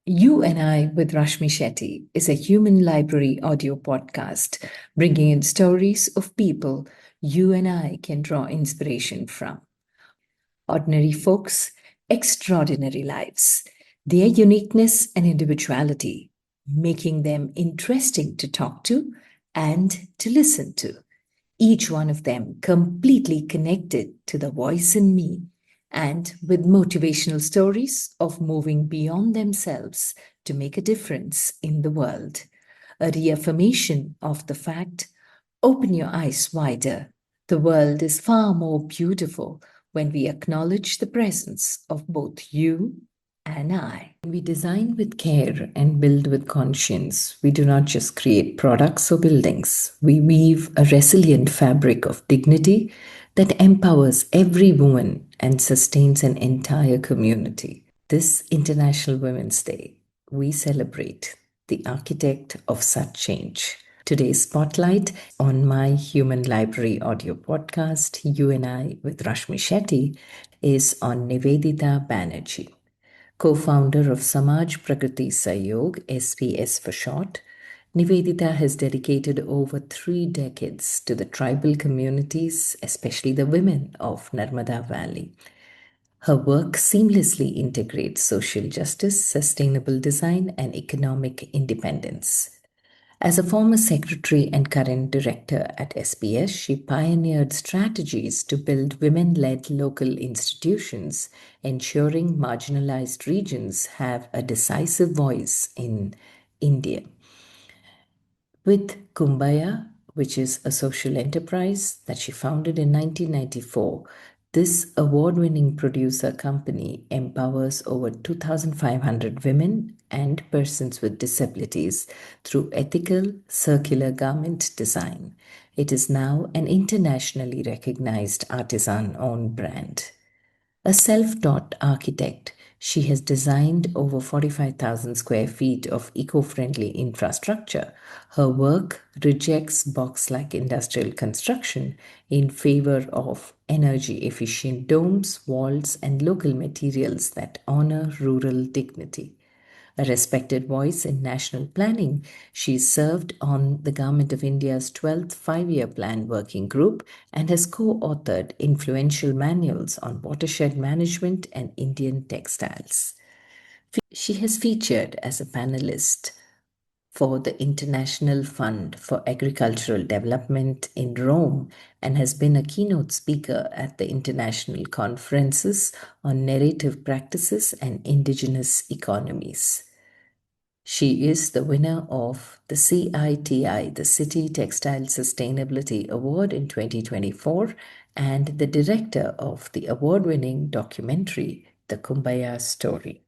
You and I with Rashmi Shetty is a human library audio podcast bringing in stories of people you and I can draw inspiration from. Ordinary folks, extraordinary lives, their uniqueness and individuality, making them interesting to talk to and to listen to. Each one of them completely connected to the voice in me and with motivational stories of moving beyond themselves to make a difference in the world. A reaffirmation of the fact open your eyes wider. The world is far more beautiful when we acknowledge the presence of both you and I. We design with care and build with conscience. We do not just create products or buildings. We weave a resilient fabric of dignity that empowers every woman and sustains an entire community. This International Women's Day, we celebrate the architect of such change. Today's spotlight on my Human Library audio podcast, You and I with Rashmi Shetty, is on Nivedita Banerji, co-founder of Samaj Pragati Sahayog, SPS for short. Nivedita has dedicated over 3 decades to the tribal communities, especially the women of Narmada Valley. Her work seamlessly integrates social justice, sustainable design, and economic independence. As a former secretary and current director at SPS, she pioneered strategies to build women led local institutions, ensuring marginalized regions have a decisive voice in India. With Kumbaya, which is a social enterprise that she founded in 1994, this award winning producer company empowers over 2,500 women and persons with disabilities through ethical, circular garment design. It is now an internationally recognized artisan owned brand. A self taught architect, she has designed over 45,000 square feet of eco friendly infrastructure. Her work rejects box like industrial construction in favor of energy efficient domes, walls, and local materials that honor rural dignity. A respected voice in national planning, she served on the Government of India's 12th Five-Year Plan Working Group and has co-authored influential manuals on watershed management and Indian textiles. She has featured as a panelist for the International Fund for Agricultural Development in Rome and has been a keynote speaker at the international conferences on narrative practices and indigenous economies. She is the winner of the CITI, the City Textile Sustainability Award in 2024, and the director of the award-winning documentary, The Kumbaya Story.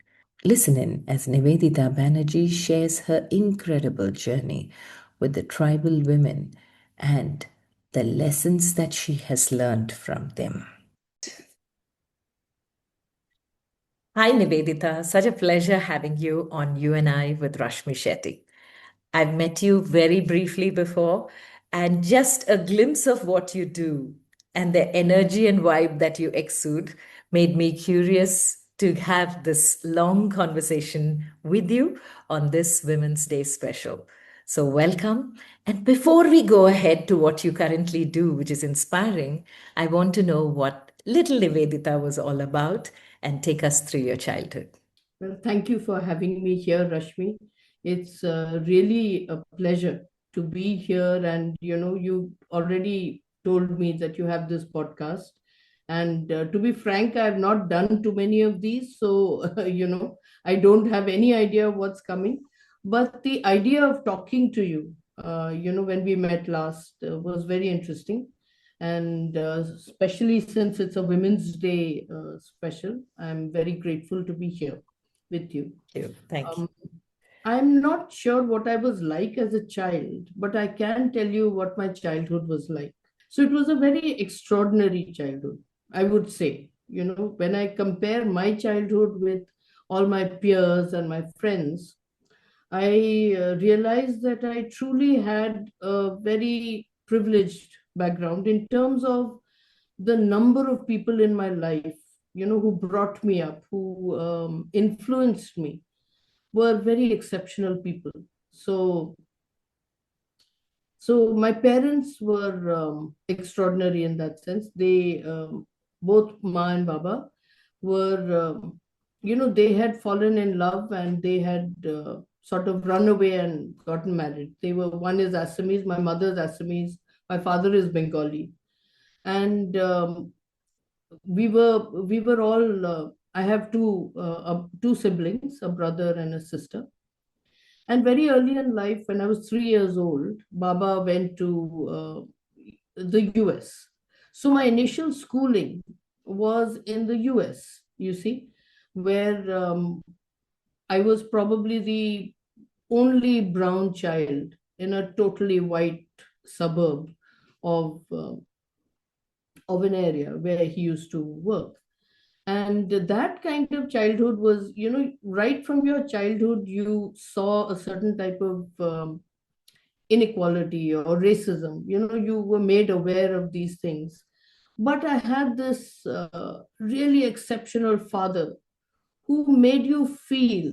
Listen in as Nivedita Banerji shares her incredible journey with the tribal women and the lessons that she has learned from them. Hi, Nivedita. Such a pleasure having you on You and I with Rashmi Shetty. I've met you very briefly before, and just a glimpse of what you do and the energy and vibe that you exude made me curious to have this long conversation with you on this Women's Day special. So, welcome. And before we go ahead to what you currently do, which is inspiring, I want to know what Little Nivedita was all about and take us through your childhood. Well, thank you for having me here, Rashmi. It's really a pleasure to be here. And, you already told me that you have this podcast. And to be frank, I have not done too many of these. So, I don't have any idea what's coming. But the idea of talking to you, when we met last was very interesting. And especially since it's a Women's Day special, I'm very grateful to be here with you. Thank you. I'm not sure what I was like as a child, but I can tell you what my childhood was like. So it was a very extraordinary childhood, I would say. When I compare my childhood with all my peers and my friends, I realized that I truly had a very privileged background in terms of the number of people in my life, who brought me up, who influenced me. were very exceptional people. So so my parents were extraordinary in that sense. They both Ma and Baba were, they had fallen in love, and they had sort of run away and gotten married. They were, one is Assamese, my mother's Assamese, my father is Bengali, and we were all. I have two siblings, a brother and a sister. And very early in life, when I was 3 years old, Baba went to the US. So my initial schooling was in the US, you see, where I was probably the only brown child in a totally white suburb of, of an area where he used to work. And that kind of childhood was, right from your childhood, you saw a certain type of inequality or racism. You were made aware of these things. But I had this really exceptional father who made you feel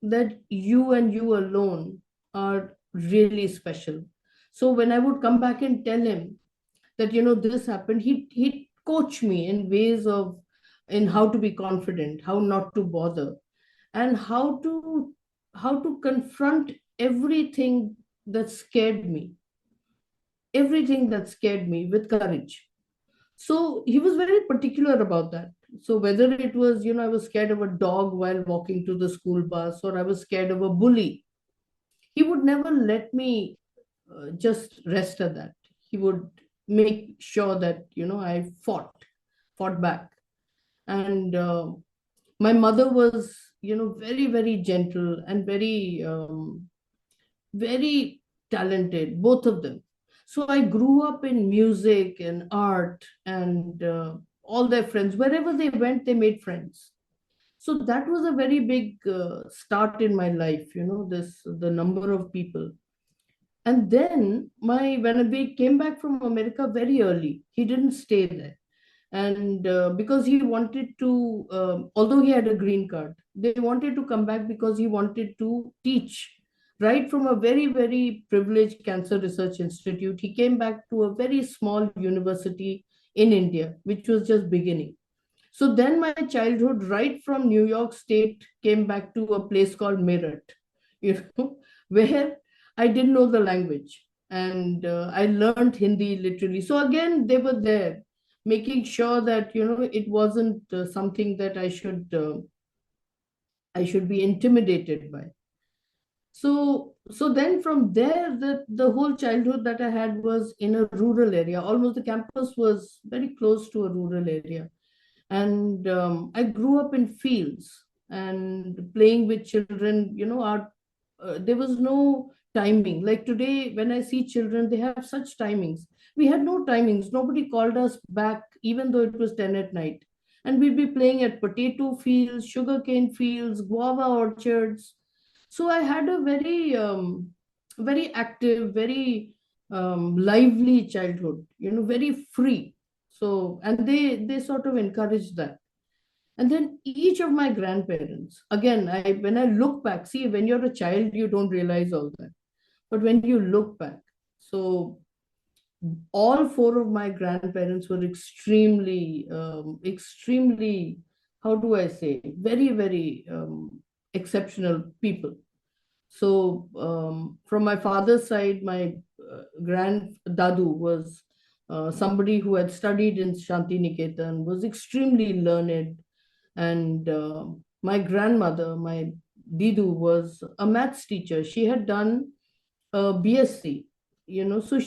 that you and you alone are really special. So when I would come back and tell him that, this happened, he coach me in ways of, in how to be confident, how not to bother, and how to confront everything that scared me, everything that scared me with courage. So he was very particular about that. So whether it was, I was scared of a dog while walking to the school bus, or I was scared of a bully, he would never let me just rest at that. He would make sure that, I fought back. And my mother was, very, very gentle and very talented, both of them. So I grew up in music and art, and all their friends, wherever they went, they made friends. So that was a very big start in my life, this, the number of people. And then when we came back from America very early, he didn't stay there. And because he wanted to, although he had a green card, they wanted to come back because he wanted to teach. Right from a very, very privileged cancer research institute, he came back to a very small university in India, which was just beginning. So then my childhood, right from New York State, came back to a place called Meerut, where I didn't know the language. And I learned Hindi literally. So again, they were there, making sure that, it wasn't something that I should be intimidated by. So then from there, the whole childhood that I had was in a rural area. Almost the campus was very close to a rural area. And I grew up in fields and playing with children. There was no timing. Like today, when I see children, they have such timings. We had no timings. Nobody called us back, even though it was 10 at night. And we'd be playing at potato fields, sugarcane fields, guava orchards. So I had a very active, very lively childhood, very free. So, and they sort of encouraged that. And then each of my grandparents, again, when I look back, see, when you're a child, you don't realize all that. But when you look back, so all four of my grandparents were extremely, how do I say, very, very exceptional people. So from my father's side, my grand dadu was somebody who had studied in Shanti Niketan, was extremely learned. And my grandmother, my Didu, was a maths teacher. She had done a BSc, so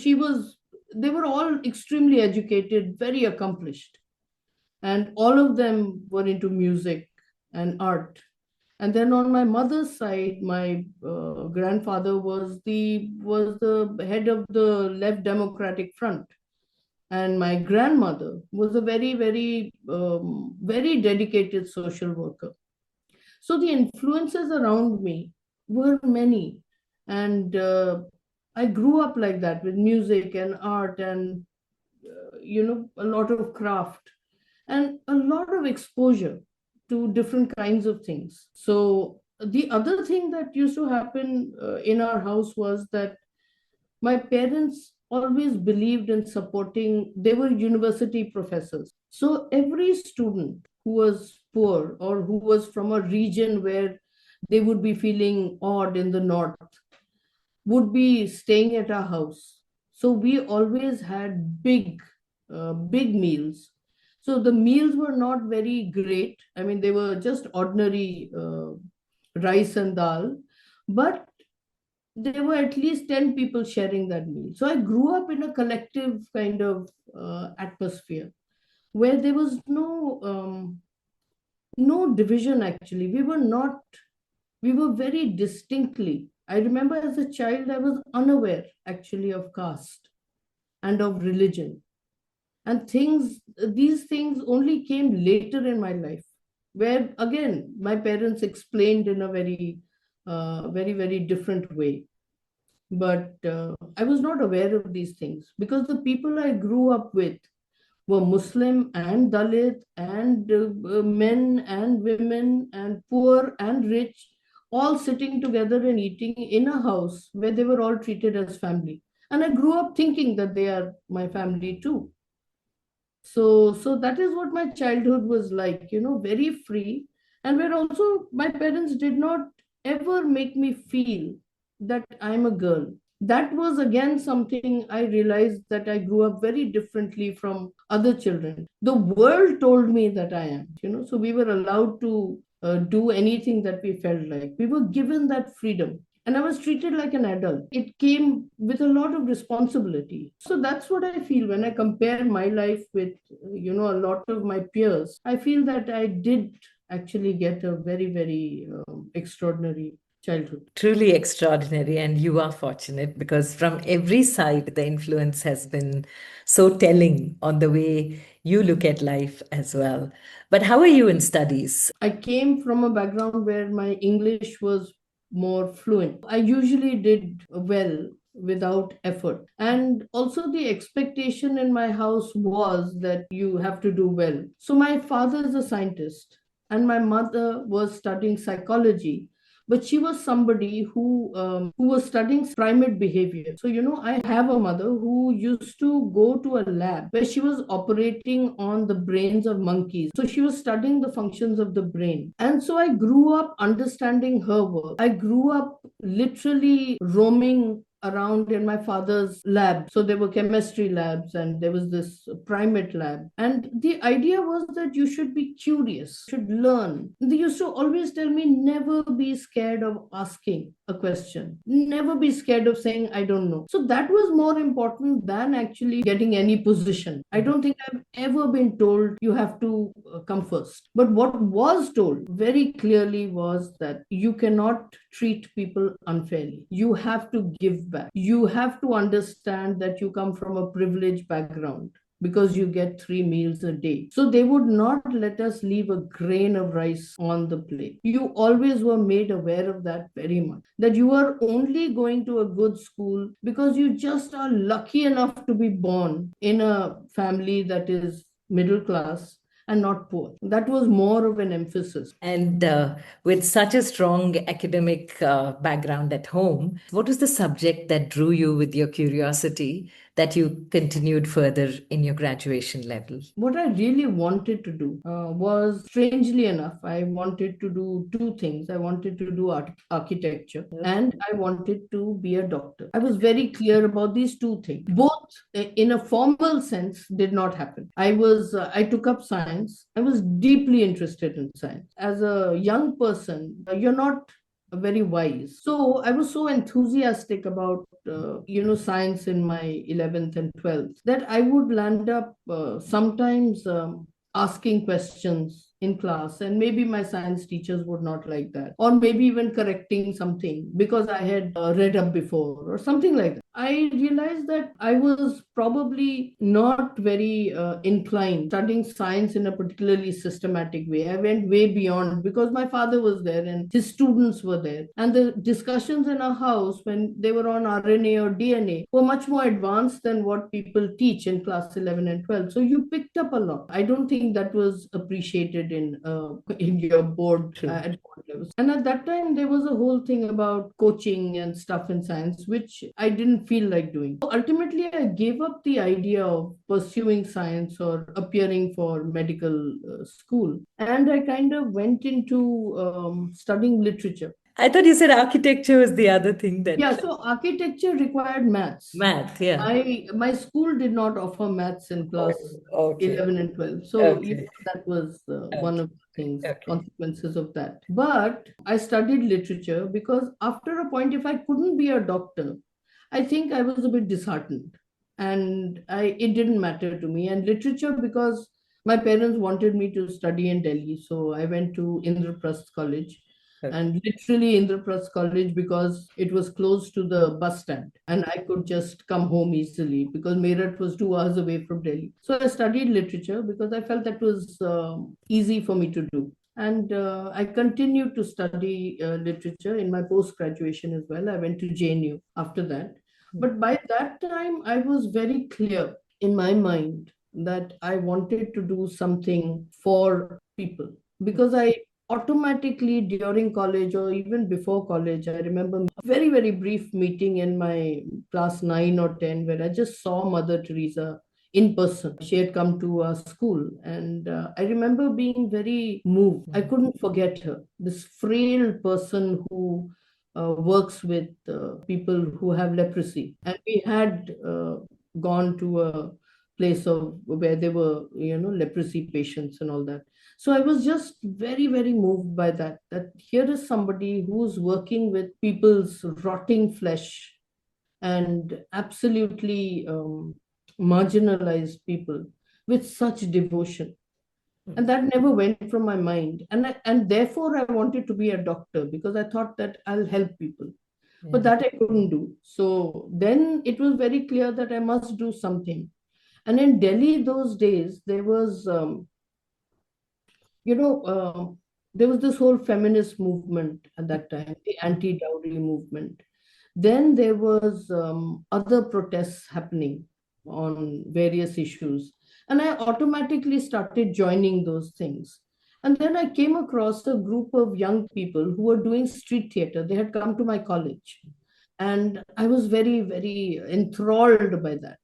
they were all extremely educated, very accomplished. And all of them were into music and art. And then on my mother's side, my grandfather was the head of the Left Democratic Front, and my grandmother was a very, very very dedicated social worker. So the influences around me were many, and I grew up like that with music and art, and a lot of craft and a lot of exposure to different kinds of things. So the other thing that used to happen in our house was that my parents always believed in supporting, they were university professors. So every student who was poor or who was from a region where they would be feeling odd in the north would be staying at our house. So we always had big meals. So the meals were not very great. I mean, they were just ordinary rice and dal, but there were at least 10 people sharing that meal. So I grew up in a collective kind of atmosphere where there was no division actually. We were very distinctly. I remember as a child, I was unaware actually of caste and of religion. And these things only came later in my life, where again, my parents explained in a very different way. But I was not aware of these things because the people I grew up with were Muslim and Dalit and men and women and poor and rich, all sitting together and eating in a house where they were all treated as family. And I grew up thinking that they are my family too. So that is what my childhood was like, very free, and where also my parents did not ever make me feel that I'm a girl. That was again something I realized, that I grew up very differently from other children. The world told me that I am, so we were allowed to do anything that we felt like. We were given that freedom. And I was treated like an adult. It came with a lot of responsibility. So that's what I feel when I compare my life with, a lot of my peers. I feel that I did actually get a very extraordinary childhood. Truly extraordinary, and you are fortunate because from every side, the influence has been so telling on the way you look at life as well. But how are you in studies? I came from a background where my English was more fluent. I usually did well without effort. And also, the expectation in my house was that you have to do well. So, my father is a scientist, and my mother was studying psychology, but she was somebody who was studying primate behavior. So I have a mother who used to go to a lab where she was operating on the brains of monkeys. So she was studying the functions of the brain, and so I grew up understanding her work. I grew up literally roaming around in my father's lab. So there were chemistry labs and there was this primate lab. And the idea was that you should be curious, should learn. They used to always tell me, never be scared of asking a question, never be scared of saying, I don't know. So that was more important than actually getting any position. I don't think I've ever been told you have to come first. But what was told very clearly was that you cannot treat people unfairly. You have to give back. You have to understand that you come from a privileged background because you get 3 meals a day. So they would not let us leave a grain of rice on the plate. You always were made aware of that very much, that you are only going to a good school because you just are lucky enough to be born in a family that is middle class and not poor. That was more of an emphasis. And with such a strong academic background at home, what was the subject that drew you with your curiosity that you continued further in your graduation level? What I really wanted to do was, strangely enough, I wanted to do two things. I wanted to do architecture and I wanted to be a doctor. I was very clear about these two things. Both, in a formal sense, did not happen. I took up science. I was deeply interested in science. As a young person, you're not very wise. So I was so enthusiastic about science in my 11th and 12th that I would land up sometimes asking questions in class, and maybe my science teachers would not like that, or maybe even correcting something because I had read up before or something like that. I realized that I was probably not very inclined studying science in a particularly systematic way. I went way beyond because my father was there and his students were there. And the discussions in our house when they were on RNA or DNA were much more advanced than what people teach in class 11 and 12. So you picked up a lot. I don't think that was appreciated required in your board True. at board levels. And at that time, there was a whole thing about coaching and stuff in science, which I didn't feel like doing. Ultimately, I gave up the idea of pursuing science or appearing for medical school, and I kind of went into studying literature. I thought you said architecture was the other thing that. Yeah, so architecture required maths. Math, yeah. My school did not offer maths in Oh, class okay. 11 and 12. So, Okay. that was one Okay. of the things, Okay. consequences of that. But I studied literature because after a point, if I couldn't be a doctor, I think I was a bit disheartened. And it didn't matter to me. And literature, because my parents wanted me to study in Delhi. So I went to Indraprasth College, Okay. and literally Indraprasth College, because it was close to the bus stand and I could just come home easily because Meerut was 2 hours away from Delhi. So I studied literature because I felt that was easy for me to do. And I continued to study literature in my post graduation as well. I went to JNU after that. But by that time, I was very clear in my mind that I wanted to do something for people, because I automatically, during college or even before college, I remember a very, very brief meeting in my class 9 or 10 where I just saw Mother Teresa in person. She had come to our school, and I remember being very moved. I couldn't forget her, this frail person who works with people who have leprosy. And we had gone to a place of where there were, leprosy patients and all that. So I was just very, very moved by that here is somebody who's working with people's rotting flesh and absolutely marginalized people with such devotion. And that never went from my mind. And therefore, I wanted to be a doctor because I thought that I'll help people. But that I couldn't do. So then it was very clear that I must do something. And in Delhi, those days, you know, there was this whole feminist movement at that time, the anti-dowry movement. Then there was other protests happening on various issues, and I automatically started joining those things. And then I came across a group of young people who were doing street theater. They had come to my college, and I was very, very enthralled by that,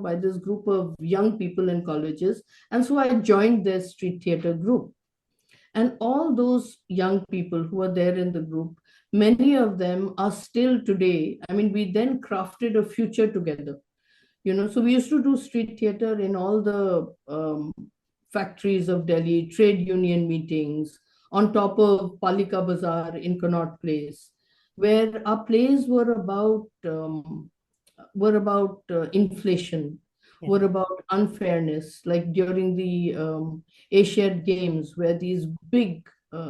by this group of young people in colleges. And so I joined their street theater group. And all those young people who are there in the group, many of them are still today. I mean, we then crafted a future together. So we used to do street theater in all the factories of Delhi, trade union meetings, on top of Palika Bazaar in Connaught Place, where our plays were about inflation, were about unfairness, like during the Asiad Games, where these big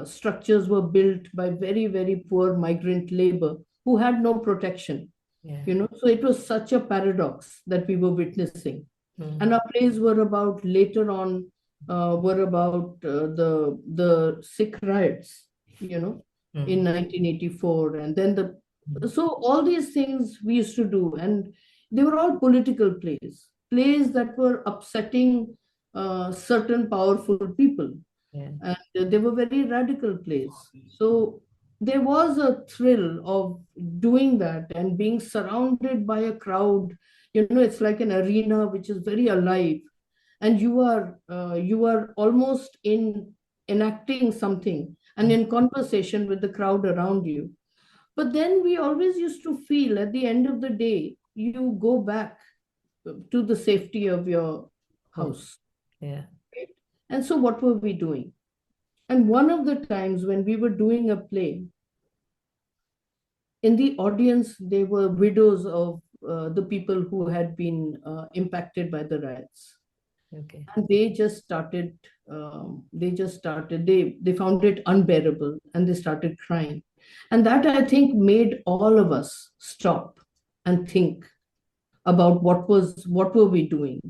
structures were built by very, very poor migrant labor who had no protection. So it was such a paradox that we were witnessing. And our plays were about later on, the Sikh riots, in 1984, and then so all these things we used to do, and they were all political plays that were upsetting certain powerful people. And they were very radical plays. So there was a thrill of doing that and being surrounded by a crowd. It's like an arena which is very alive, and you are almost enacting something and in conversation with the crowd around you. But then we always used to feel at the end of the day, you go back to the safety of your house. Yeah. Right? And so what were we doing? And one of the times when we were doing a play, in the audience, there were widows of the people who had been impacted by the riots. Okay. And they found it unbearable, and they started crying. And that, I think, made all of us stop and think about what were we doing,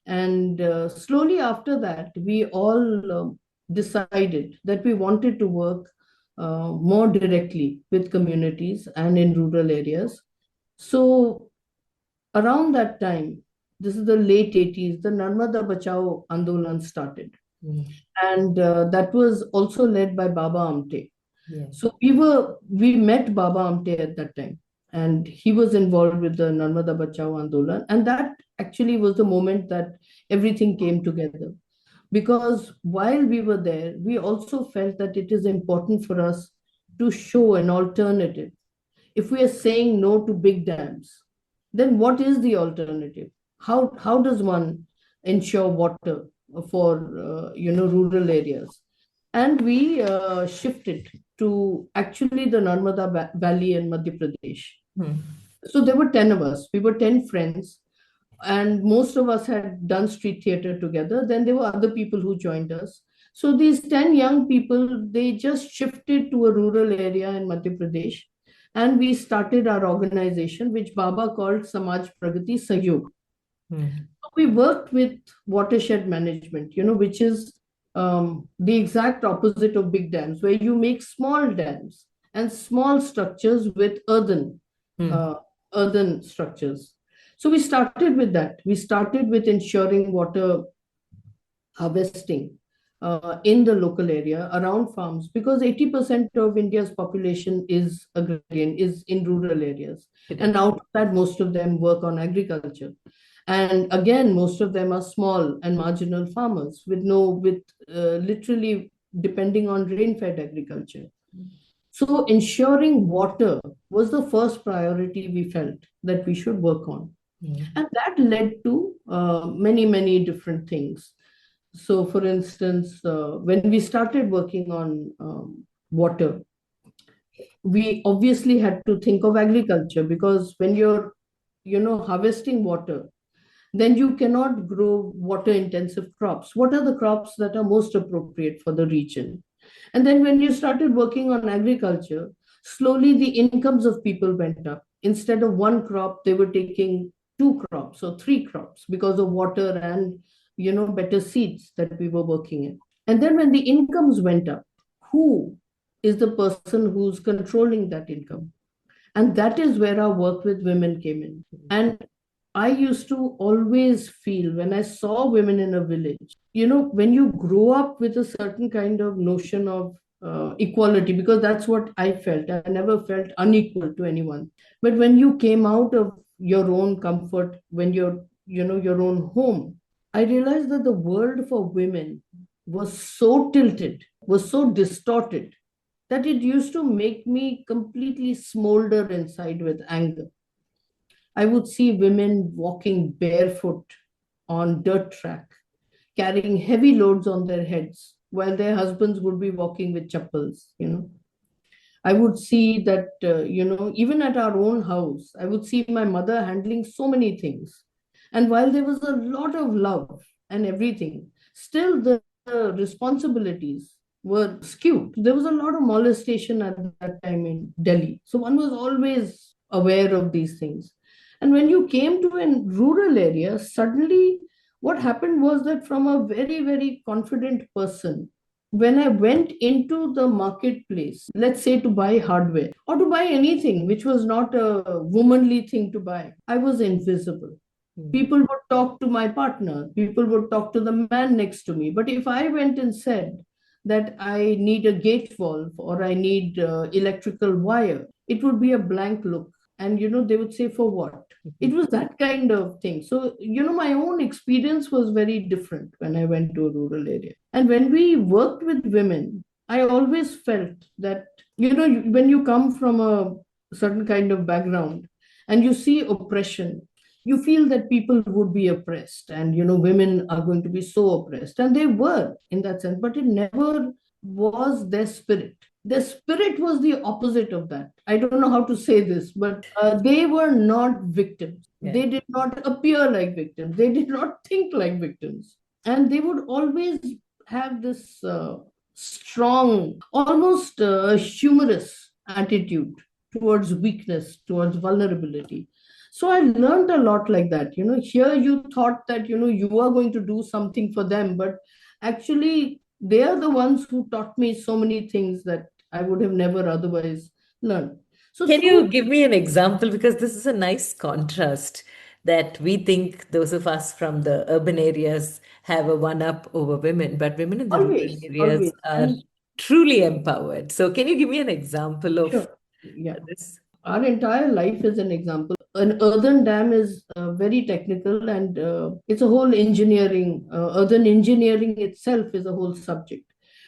and slowly after that, we all decided that we wanted to work more directly with communities and in rural areas. So around that time, this is the late 80s, the Narmada Bachao Andolan started. Mm. And that was also led by Baba Amte. Yeah. So we met Baba Amte at that time, and he was involved with the Narmada Bachao Andolan, and that actually was the moment that everything came together. Because while we were there, we also felt that it is important for us to show an alternative. If we are saying no to big dams, then what is the alternative? How does one ensure water for rural areas? And we shifted to actually the Narmada Valley in Madhya Pradesh. Mm. So there were 10 of us. We were 10 friends, and most of us had done street theater together. Then there were other people who joined us. So these 10 young people, they just shifted to a rural area in Madhya Pradesh, and we started our organization, which Baba called Samaj Pragati Sahayog. Mm. We worked with watershed management, which is the exact opposite of big dams, where you make small dams and small structures with Mm. uh, earthen structures. So we started with that. We started with ensuring water harvesting in the local area around farms, because 80% of India's population is agrarian, is in rural areas. And out of that, most of them work on agriculture. And again, most of them are small and marginal farmers with literally depending on rain-fed agriculture. So ensuring water was the first priority we felt that we should work on. Mm. And that led to many, many different things. So, for instance, when we started working on water, we obviously had to think of agriculture, because when you're, harvesting water, then you cannot grow water intensive crops. What are the crops that are most appropriate for the region? And then when you started working on agriculture, slowly the incomes of people went up. Instead of one crop, they were taking two crops or three crops because of water and better seeds that we were working in. And then when the incomes went up, who is the person who's controlling that income? And that is where our work with women came in. And I used to always feel when I saw women in a village, when you grow up with a certain kind of notion of equality, because that's what I felt. I never felt unequal to anyone. But when you came out of your own comfort, when you're, your own home, I realized that the world for women was so tilted, was so distorted, that it used to make me completely smolder inside with anger. I would see women walking barefoot on dirt track, carrying heavy loads on their heads, while their husbands would be walking with chappals. I would see that, even at our own house, I would see my mother handling so many things. And while there was a lot of love and everything, still the responsibilities were skewed. There was a lot of molestation at that time in Delhi. So one was always aware of these things. And when you came to a rural area, suddenly what happened was that from a very, very confident person, when I went into the marketplace, let's say to buy hardware or to buy anything which was not a womanly thing to buy, I was invisible. People would talk to my partner, people would talk to the man next to me. But if I went and said that I need a gate valve or I need electrical wire, it would be a blank look. And they would say, for what? It was that kind of thing. So, my own experience was very different when I went to a rural area. And when we worked with women, I always felt that, when you come from a certain kind of background and you see oppression, you feel that people would be oppressed, and women are going to be so oppressed, and they were in that sense, but it never was their spirit. Their spirit was the opposite of that. I don't know how to say this, but they were not victims. Yeah. They did not appear like victims, they did not think like victims, and they would always have this strong, almost humorous attitude towards weakness, towards vulnerability. So I learned a lot like that. Here you thought that, you are going to do something for them, but actually they are the ones who taught me so many things that I would have never otherwise learned. So Can you slowly, give me an example? Because this is a nice contrast. that we think those of us from the urban areas have a one-up over women, but women in the rural Always, areas always. are And truly empowered. So can you give me an example of sure, yeah. this? Our entire life is an example. An earthen dam is very technical, and it's a whole engineering. Earthen engineering itself is a whole subject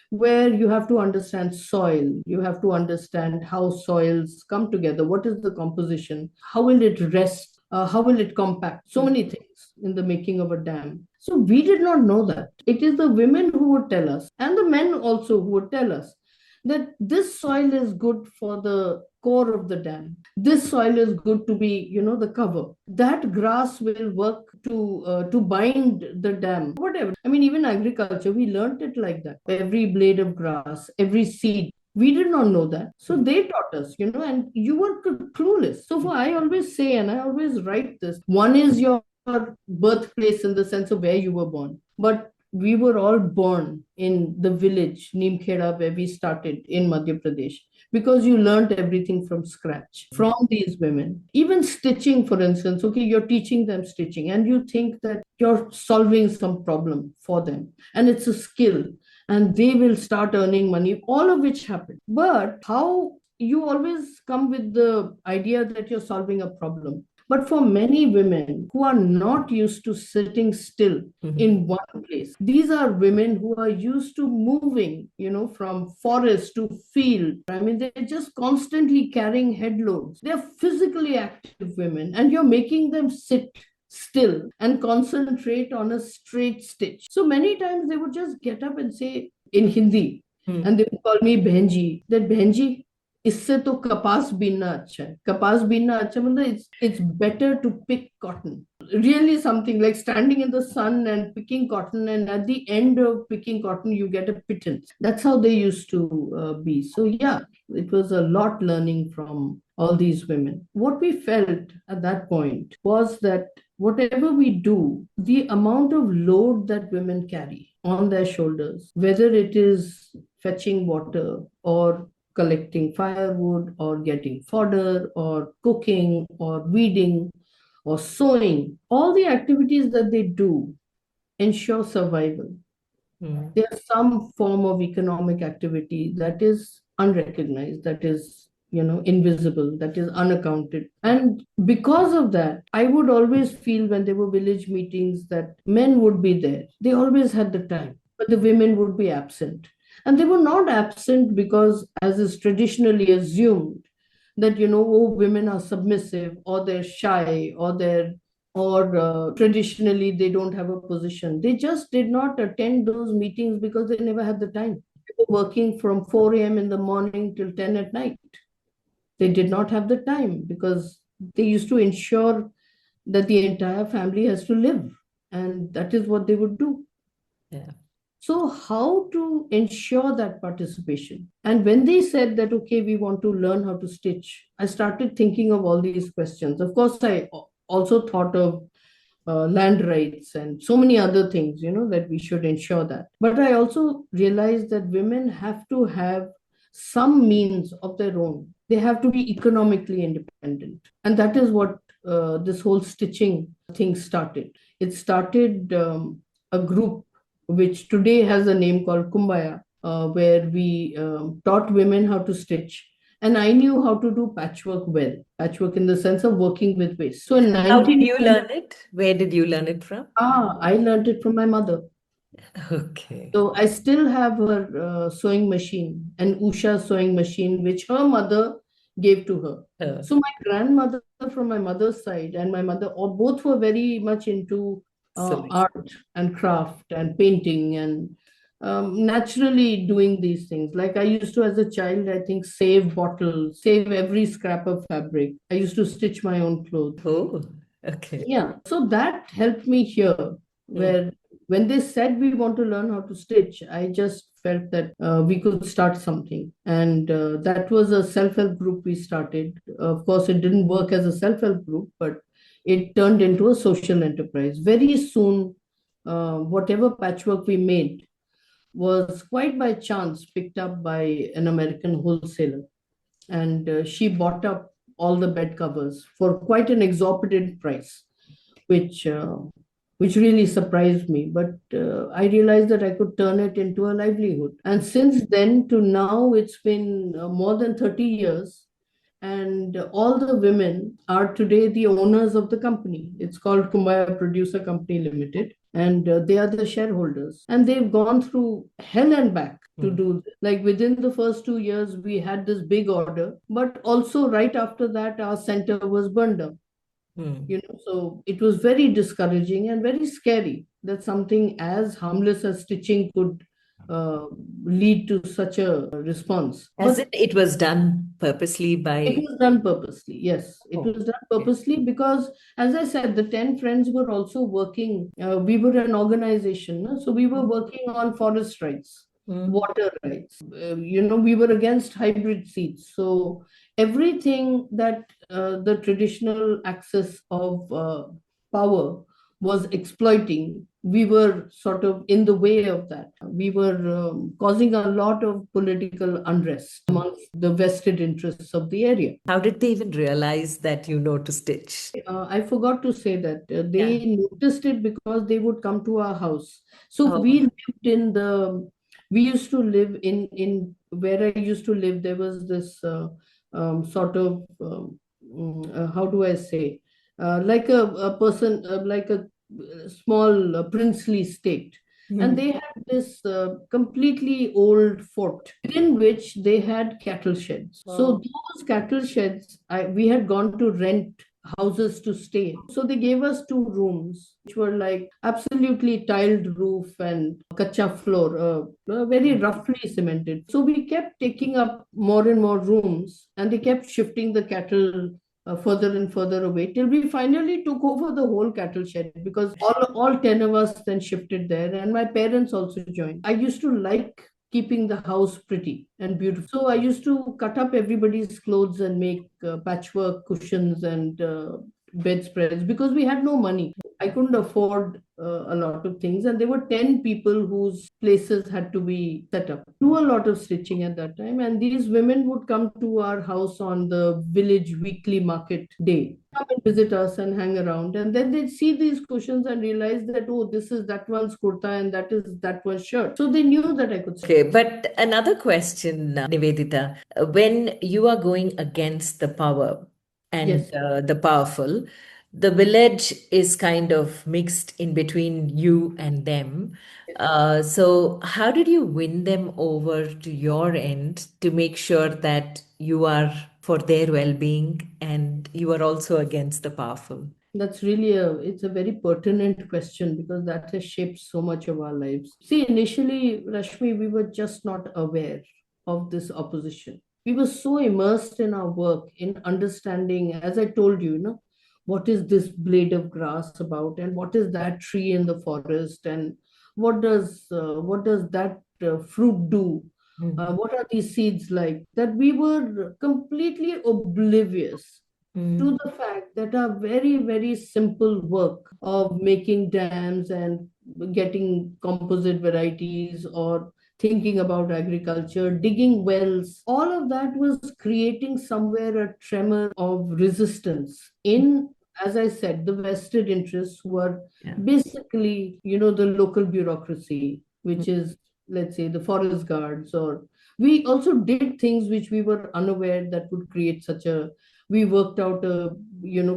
where you have to understand soil, you have to understand how soils come together, what is the composition, how will it rest, how will it compact, so many things in the making of a dam. So we did not know that. It is the women who would tell us, and the men also who would tell us that this soil is good for the core of the dam. This soil is good to be, the cover. That grass will work to bind the dam. Whatever. I mean, even agriculture, we learned it like that. Every blade of grass, every seed. We did not know that. So they taught us, and you were clueless. So I always say, and I always write this, one is your birthplace in the sense of where you were born. But we were all born in the village, Nimkheda, where we started in Madhya Pradesh, because you learned everything from scratch from these women. Even stitching, for instance, okay, you're teaching them stitching, and you think that you're solving some problem for them, and it's a skill, and they will start earning money, all of which happened. But how you always come with the idea that you're solving a problem. But for many women who are not used to sitting still in one place, these are women who are used to moving, from forest to field. I mean, they're just constantly carrying head loads. They're physically active women, and you're making them sit still and concentrate on a straight stitch. So many times they would just get up and say in Hindi, and they would call me Bhenji, that Bhenji, इससे तो कपास बीनना अच्छा है. कपास बीनना अच्छा मतलब it's better to pick cotton. Really something like standing in the sun and picking cotton, and at the end of picking cotton you get a pittance. That's how they used to be. So yeah, it was a lot learning from all these women. What we felt at that point was that whatever we do, the amount of load that women carry on their shoulders, whether it is fetching water or collecting firewood or getting fodder or cooking or weeding or sewing, all the activities that they do ensure survival. There's some form of economic activity that is unrecognized, that is, invisible, that is unaccounted. And because of that, I would always feel when there were village meetings that men would be there. They always had the time, but the women would be absent. And they were not absent because, as is traditionally assumed, that, oh, women are submissive or they're shy or traditionally they don't have a position. They just did not attend those meetings because they never had the time. They were working from 4 a.m. in the morning till 10 at night. They did not have the time because they used to ensure that the entire family has to live, and that is what they would do. Yeah. So, how to ensure that participation? And when they said that, okay, we want to learn how to stitch, I started thinking of all these questions. Of course, I also thought of land rights and so many other things, that we should ensure that. But I also realized that women have to have some means of their own. They have to be economically independent. And that is what this whole stitching thing started. It started a group which today has a name called Kumbaya, where we taught women how to stitch. And I knew how to do patchwork well, patchwork in the sense of working with waste. So in How did 19... you learn it? Where did you learn it from? I learned it from my mother. Okay. So I still have her sewing machine, an Usha sewing machine, which her mother gave to her. So my grandmother from my mother's side and my mother, both were very much into art and craft and painting and naturally doing these things. Like I used to, as a child, I think, save bottles, save every scrap of fabric. I used to stitch my own clothes. Oh, okay. Yeah. So that helped me here, where when they said we want to learn how to stitch, I just felt that we could start something. And that was a self-help group we started. Of course, it didn't work as a self-help group, but it turned into a social enterprise. Very soon, whatever patchwork we made was quite by chance picked up by an American wholesaler. And she bought up all the bed covers for quite an exorbitant price. which which really surprised me. But I realized that I could turn it into a livelihood. And since then to now, it's been more than 30 years. And all the women are today the owners of the company. It's called Kumbaya Producer Company Limited. And they are the shareholders. And they've gone through hell and back to do this. Like within the first 2 years, we had this big order. But also, right after that, our center was burned down. So it was very discouraging and very scary that something as harmless as stitching could uh, lead to such a response. As But it was done purposely it by. was done purposely. Yes, it Oh, was done okay. purposely because, as I said, the 10 friends were also working. We were an organization, no? So we were working on forest rights, Mm. water rights. We were against hybrid seeds. So everything that the traditional axis of power was exploiting, we were sort of in the way of that. We were causing a lot of political unrest amongst the vested interests of the area. How did they even realize that you know to stitch? I forgot to say that Yeah. they noticed it because they would come to our house. So we Oh. lived in we used to live in where I used to live. There was this sort of, how do I say, like a person, like a small princely state. And Mm. they had this completely old fort in which they had cattle sheds. So Oh. those cattle sheds, we had gone to rent houses to stay in. So they gave us two rooms, which were like absolutely tiled roof and kacha floor, very roughly cemented. So we kept taking up more and more rooms, and they kept shifting the cattle further and further away till we finally took over the whole cattle shed because all 10 of us then shifted there, and my parents also joined. I used to like keeping the house pretty and beautiful. So I used to cut up everybody's clothes and make patchwork cushions and bedspreads because we had no money. I couldn't afford a lot of things, and there were 10 people whose places had to be set up. Do a lot of stitching at that time, and these women would come to our house on the village weekly market day, come and visit us and hang around, and then they'd see these cushions and realize that, oh, this is that one's kurta and that is that one's shirt. So they knew that I could. Okay, but another question, Nivedita. When you are going against the power and Yes. the powerful, the village is kind of mixed in between you and them. So, how did you win them over to your end to make sure that you are for their well-being and you are also against the powerful? That's really it's a very pertinent question because that has shaped so much of our lives. See, initially, Rashmi, we were just not aware of this opposition. We were so immersed in our work, in understanding, as I told you, what is this blade of grass about, and what is that tree in the forest, and what does that fruit do? Mm. What are these seeds like? That we were completely oblivious to Mm. the fact that our very, very simple work of making dams and getting composite varieties or thinking about agriculture, digging wells, all of that was creating somewhere a tremor of resistance in, as I said, the vested interests who are Yeah. basically, the local bureaucracy, which is, let's say, the forest guards, or we also did things which we were unaware that would create such a. We worked out a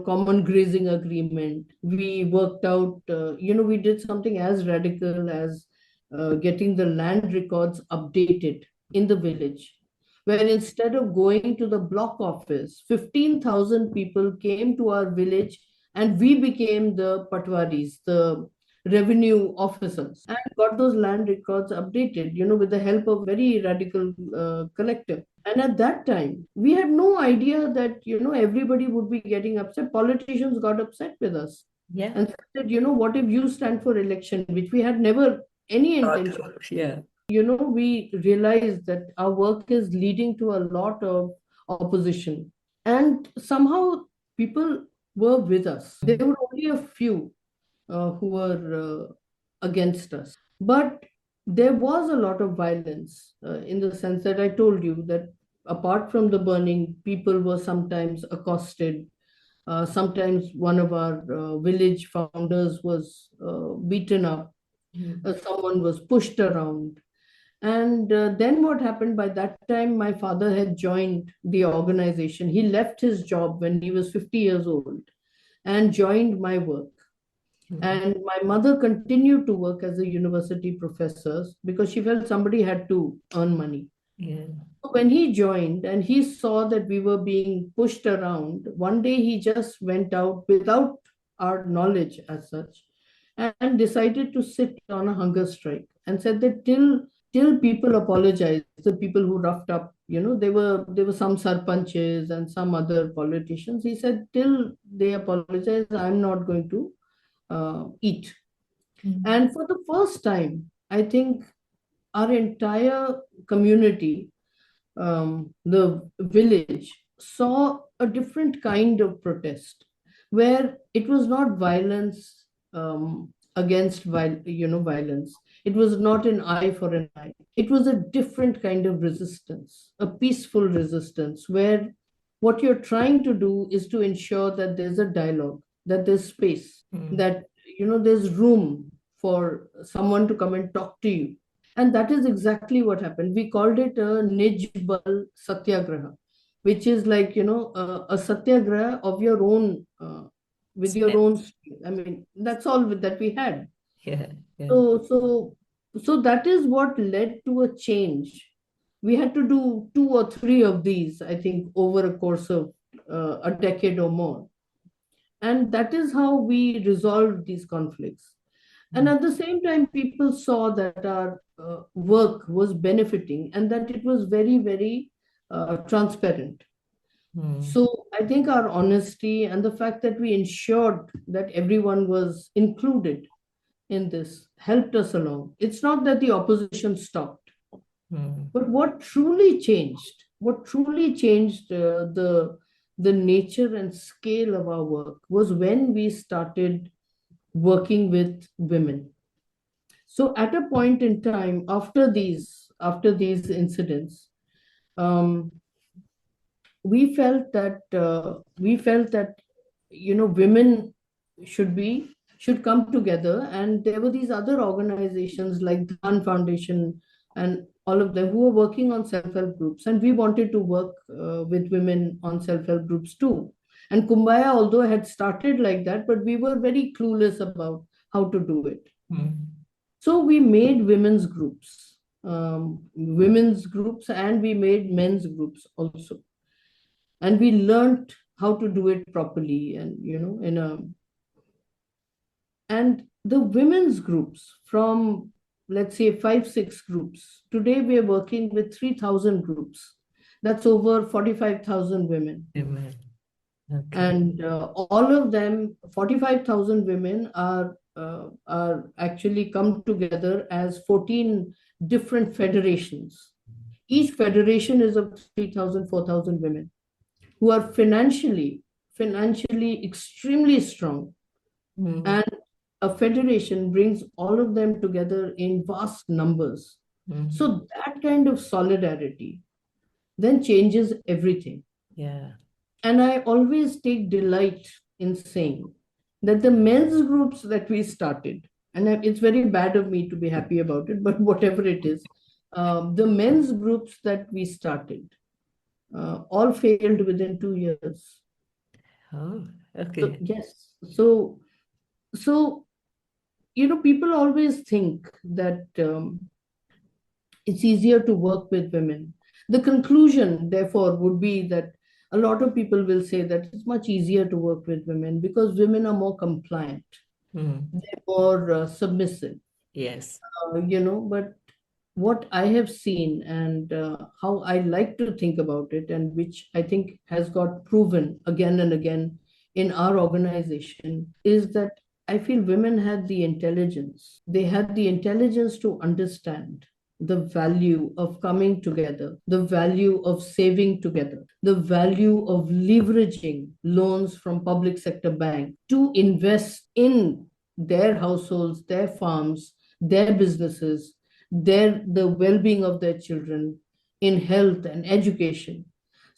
common grazing agreement. We worked out, we did something as radical as getting the land records updated in the village, where instead of going to the block office, 15,000 people came to our village, and we became the patwaris, the revenue officers, and got those land records updated, with the help of very radical collective. And at that time, we had no idea that, everybody would be getting upset. Politicians got upset with us Yeah. and said, what if you stand for election, which we had never any Thought intention. of, yeah. We realized that our work is leading to a lot of opposition. And somehow people were with us. There were only a few who were against us. But there was a lot of violence in the sense that I told you that apart from the burning, people were sometimes accosted. Sometimes one of our village founders was beaten up. Someone was pushed around. And then what happened, by that time, my father had joined the organization. He left his job when he was 50 years old and joined my work. And my mother continued to work as a university professor because she felt somebody had to earn money. Yeah. When he joined and he saw that we were being pushed around, one day he just went out without our knowledge as such and decided to sit on a hunger strike and said that till people apologize, the people who roughed up, there were some sarpanches and some other politicians. He said, till they apologize, I'm not going to eat. And for the first time, I think our entire community, the village, saw a different kind of protest where it was not violence against violence. It was not an eye for an eye. It was a different kind of resistance, a peaceful resistance where what you're trying to do is to ensure that there's a dialogue, that there's space, that there's room for someone to come and talk to you. And that is exactly what happened. We called it a Nijbal Satyagraha, which is like, a satyagraha of your own, with your own strength. I mean, that's all that we had. Yeah. Yeah. So that is what led to a change. We had to do 2 or 3 of these, I think, over a course of a decade or more. And that is how we resolved these conflicts. And at the same time, people saw that our work was benefiting and that it was very, very transparent. So I think our honesty and the fact that we ensured that everyone was included in this helped us along. It's not that the opposition stopped, but what truly changed the nature and scale of our work was when we started working with women. So at a point in time after these incidents, um, we felt that women should come together, and there were these other organizations like the Dhan Foundation and all of them who were working on self-help groups, and we wanted to work with women on self-help groups too. And Kumbaya, although had started like that, but we were very clueless about how to do it. So we made women's groups, and we made men's groups also. And we learned how to do it properly, and and the women's groups, from let's say 5 6 groups, today we are working with 3,000 groups. That's over 45,000 women. Amen. Okay. And all of them, 45,000 women are actually come together as 14 different federations. Each federation is of 3,000, 4,000 women who are financially extremely strong. And a federation brings all of them together in vast numbers. So that kind of solidarity then changes everything. Yeah. And I always take delight in saying that the men's groups that we started, and it's very bad of me to be happy about it, but whatever it is, the men's groups that we started all failed within 2 years. Oh, So, okay. yes. So people always think that it's easier to work with women. The conclusion, therefore, would be that a lot of people will say that it's much easier to work with women because women are more compliant, they're more submissive. Yes. But what I have seen and how I like to think about it, and which I think has got proven again and again in our organization, is that I feel women had the intelligence. They had the intelligence to understand the value of coming together, the value of saving together, the value of leveraging loans from public sector bank to invest in their households, their farms, their businesses, the well-being of their children, in health and education.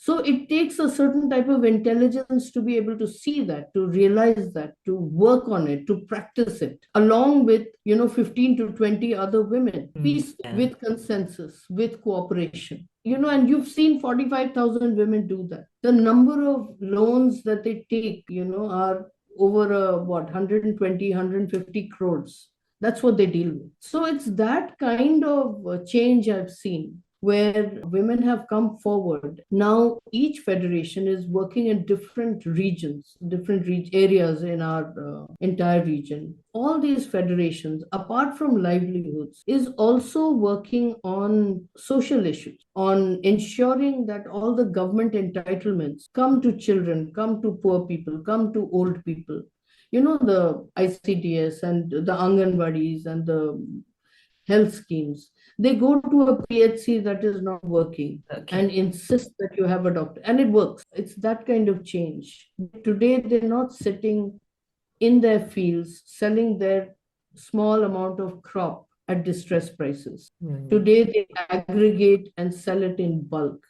So it takes a certain type of intelligence to be able to see that, to realize that, to work on it, to practice it, along with, 15 to 20 other women, peace Yeah. with consensus, with cooperation. And you've seen 45,000 women do that. The number of loans that they take, are over what, 120, 150 crores. That's what they deal with. So it's that kind of change I've seen, where women have come forward. Now, each federation is working in different regions, different areas in our entire region. All these federations, apart from livelihoods, is also working on social issues, on ensuring that all the government entitlements come to children, come to poor people, come to old people. The ICDS and the Anganwadis and the health schemes. They go to a PHC that is not working Okay. and insist that you have a doctor, and it works. It's that kind of change. Today, they're not sitting in their fields selling their small amount of crop at distress prices. Hmm. Today, they aggregate and sell it in bulk.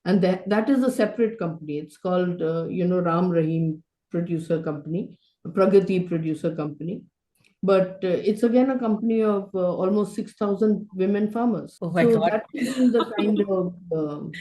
And that is a separate company. It's called, Ram Rahim Producer Company, Pragati Producer Company. But it's again a company of almost 6,000 women farmers. Oh my So God. that has been the kind of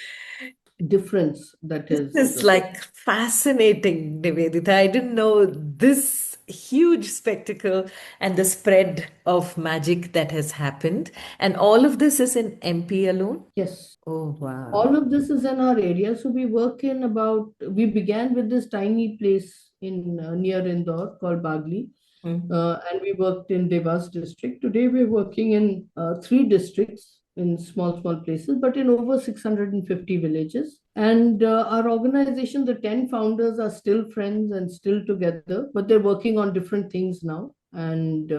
difference that This has. is like fascinating, Nivedita. I didn't know this huge spectacle and the spread of magic that has happened. And all of this is in MP alone? Yes. Oh, wow. All of this is in our area. So we began with this tiny place in near Indore called Bagli. Mm. And we worked in Devas district. Today we're working in three districts in small, small places, but in over 650 villages. And our organization, the 10 founders are still friends and still together, but they're working on different things now. And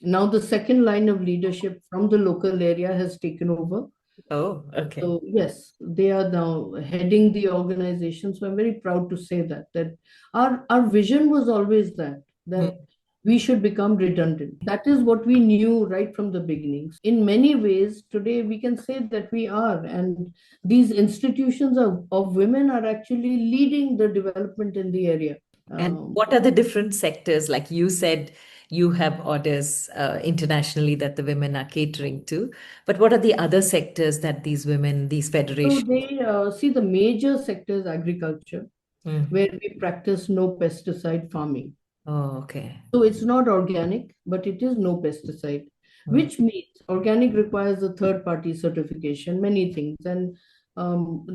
now the second line of leadership from the local area has taken over. Oh, okay. So yes, they are now heading the organization. So I'm very proud to say that our vision was always that we should become redundant. That is what we knew right from the beginnings. In many ways, today we can say that we are, and these institutions of women are actually leading the development in the area. And Um, what are the different sectors? Like you said, you have orders internationally that the women are catering to. But what are the other sectors that these women, these so federations? they see the major sectors agriculture, Mm. where we practice no pesticide farming. Oh, okay. So it's not organic, but it is no pesticide, Mm. which means organic requires a third party certification, many things. And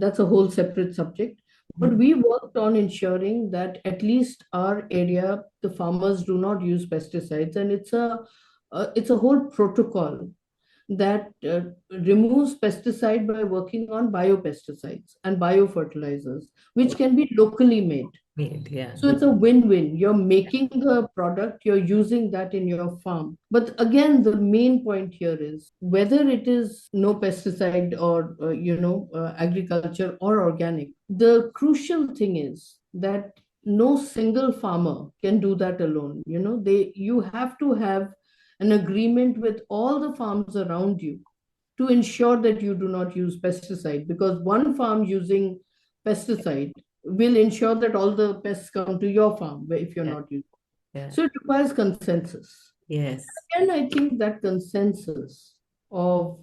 that's a whole separate subject. But Mm. we worked on ensuring that at least our area, the farmers do not use pesticides. And it's a whole protocol that removes pesticide by working on biopesticides and biofertilizers, which can be locally made. Made, yeah. So it's a win-win. You're making the product, you're using that in your farm. But again, the main point here is whether it is no pesticide or agriculture or organic. The crucial thing is that no single farmer can do that alone. You have to have an agreement with all the farms around you to ensure that you do not use pesticide, because one farm using pesticide will ensure that all the pests come to your farm if you're Yeah. not using. Yeah. So it requires consensus. Yes. And I think that consensus of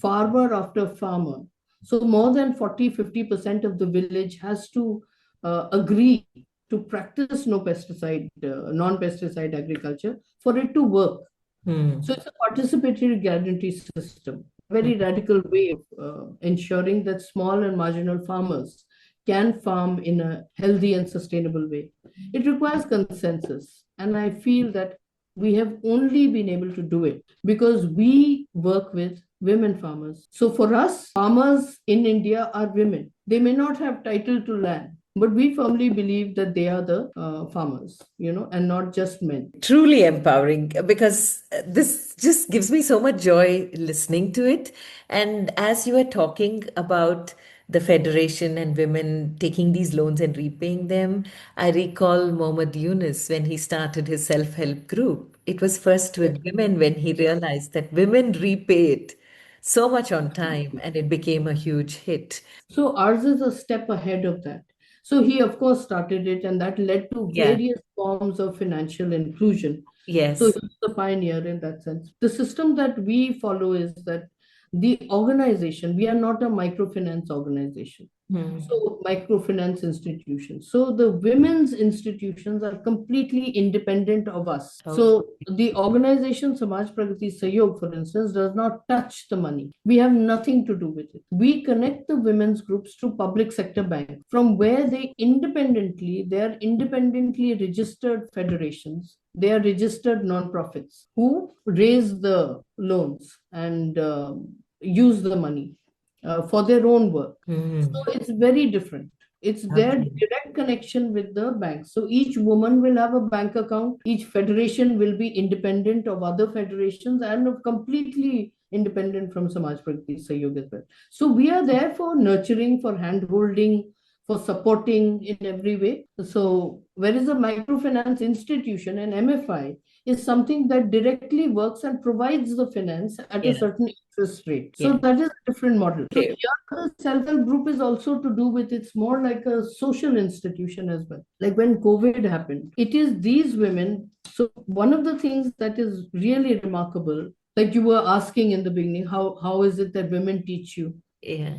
farmer after farmer, so more than 40-50% of the village has to agree to practice no pesticide, non-pesticide agriculture for it to work. So Hmm. it's a participatory guarantee system, Hmm. very radical way of ensuring that small and marginal farmers can farm in a healthy and sustainable way. It requires consensus, and I feel that we have only been able to do it because we work with women farmers. So for us, farmers in India are women. They may not have title to land, but we firmly believe that they are the farmers, and not just men. Truly empowering because this just gives me so much joy listening to it. And as you were talking about the federation and women taking these loans and repaying them, I recall Mohammad Yunus when he started his self-help group. It was first with women when he realized that women repay it. So much on time, and it became a huge hit. So ours is a step ahead of that. So he, of course, started it, and that led to Yeah. various forms of financial inclusion. So Yes. he's the pioneer in that sense. The system that we follow is that the organization, we are not a microfinance organization. Hmm. So microfinance institutions. So the women's institutions are completely independent of us. Okay. So the organization Samaj Pragati Sahayog, for instance, does not touch the money. We have nothing to do with it. We connect the women's groups to public sector banks from where they are independently registered federations. They are registered non-profits who raise the loans and use the money for their own work. So Hmm. it's very different. It's their Okay. direct connection with the bank. So each woman will have a bank account. Each federation will be independent of other federations and completely independent from Samaj Pragati Sahayog as well. So we are there for nurturing, for hand holding, for supporting in every way. So whereas a microfinance institution, an MFI, is something that directly works and provides the finance at a Yeah. certain interest rate. So Yeah. that is a different model. So Okay. here the self-help group is also to do with, it's more like a social institution as well. Like when COVID happened, it is these women. So one of the things that is really remarkable, like you were asking in the beginning, how is it that women teach you? Yeah.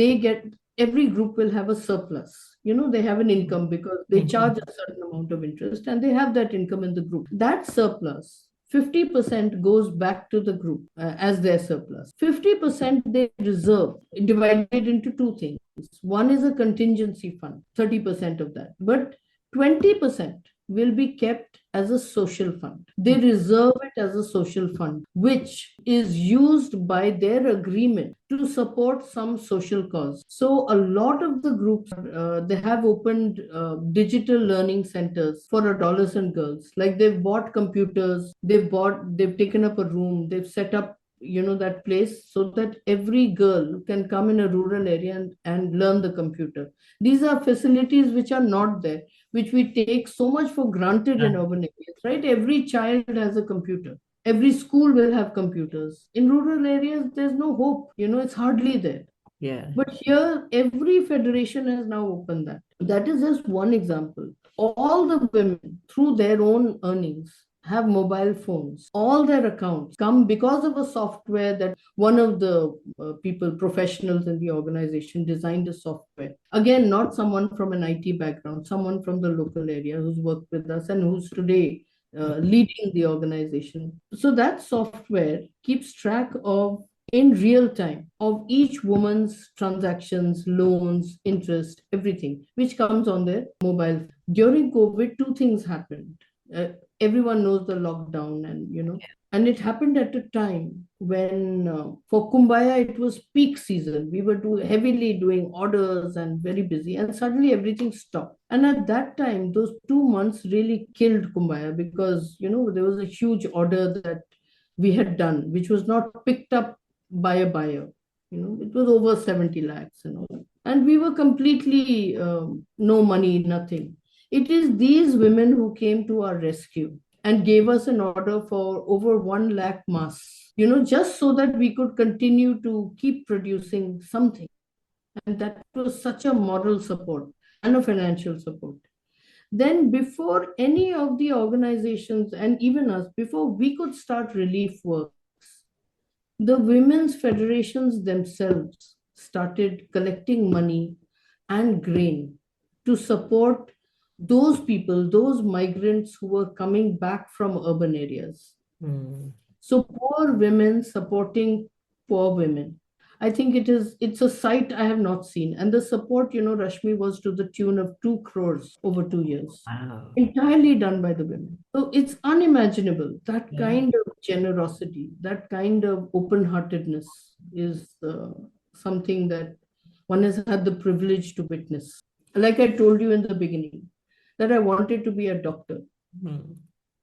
They get, every group will have a surplus. They have an income because they Mhm. charge a certain amount of interest and they have that income in the group. That surplus, 50% goes back to the group as their surplus. 50% they reserve, divided into two things. One is a contingency fund, 30% of that, but 20% will be kept as a social fund. They reserve it as a social fund, which is used by their agreement to support some social cause. So a lot of the groups, they have opened digital learning centers for adolescent girls. Like they've bought computers, they've taken up a room, they've set up that place so that every girl can come in a rural area and learn the computer. These are facilities which are not there, which we take so much for granted in urban areas, right? Every child has a computer. Every school will have computers. In rural areas, there's no hope. It's hardly there. Yeah. But here, every federation has now opened that. That is just one example. All the women, through their own earnings, have mobile phones. All their accounts come because of a software that one of the professionals in the organization designed a software. Again, not someone from an IT background, someone from the local area who's worked with us and who's today leading the organization. So that software keeps track of in real time of each woman's transactions, loans, interest, everything, which comes on their mobile. During COVID, two things happened. Uh, Everyone knows the lockdown, and it happened at a time when for Kumbaya it was peak season. We were heavily doing orders and very busy, and suddenly everything stopped. And at that time, those 2 months really killed Kumbaya because there was a huge order that we had done, which was not picked up by a buyer. It was over 70 lakhs and all. And we were completely no money, nothing. It is these women who came to our rescue and gave us an order for over 1 lakh masks, just so that we could continue to keep producing something. And that was such a moral support and a financial support. Then, before any of the organizations and even us, before we could start relief works, the women's federations themselves started collecting money and grain to support those people, those migrants who were coming back from urban areas. Hmm. So poor women supporting poor women. I think it's a sight I have not seen. And the support, Rashmi, was to the tune of 2 crores over 2 years, Wow. entirely done by the women. So it's unimaginable. That Yeah. kind of generosity, that kind of open-heartedness is something that one has had the privilege to witness. Like I told you in the beginning, that I wanted to be a doctor. Hmm.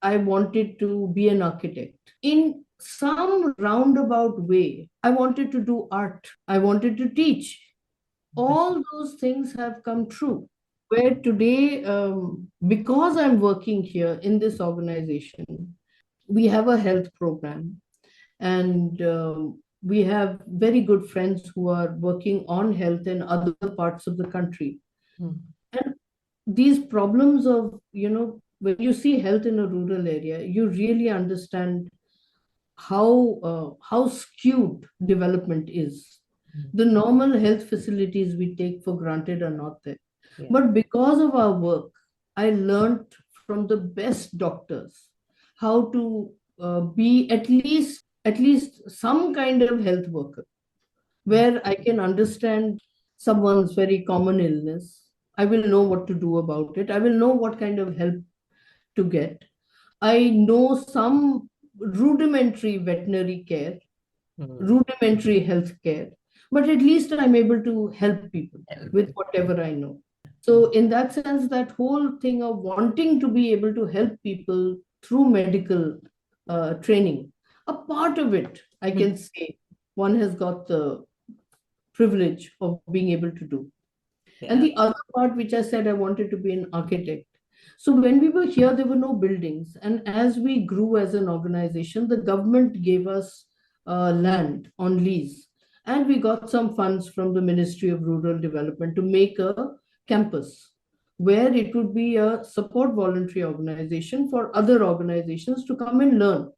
I wanted to be an architect. In some roundabout way, I wanted to do art. I wanted to teach. All those things have come true. Where today, because I'm working here in this organization, we have a health program. And we have very good friends who are working on health in other parts of the country. Hmm. And these problems of, when you see health in a rural area, you really understand how skewed development is. Hmm. The normal health facilities we take for granted are not there. Yeah. But because of our work, I learned from the best doctors how to be at least some kind of health worker, where I can understand someone's very common illness. I will know what to do about it. I will know what kind of help to get. I know some rudimentary veterinary care, Hmm. rudimentary health care, but at least I'm able to help people Help with it. whatever I know. So, in that sense, that whole thing of wanting to be able to help people through medical training, a part of it, I Hmm. can say, one has got the privilege of being able to do. And Yeah. the other part, which I said I wanted to be an architect. So when we were here, there were no buildings. And as we grew as an organization, the government gave us land on lease. And we got some funds from the Ministry of Rural Development to make a campus where it would be a support voluntary organization for other organizations to come and learn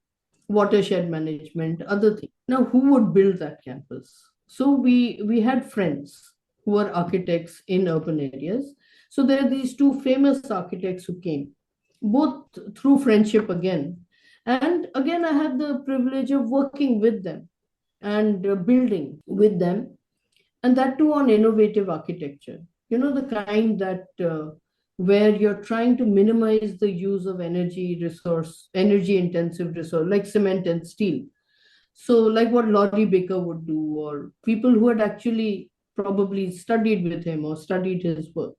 watershed management, other things. Now, who would build that campus? So we had friends who were architects in urban areas. So there are these two famous architects who came, both through friendship again. And again, I had the privilege of working with them and building with them, and that too on innovative architecture. The kind that where you're trying to minimize the use of energy intensive resource like cement and steel. So, like what Laurie Baker would do, or people who had actually probably studied with him or studied his work.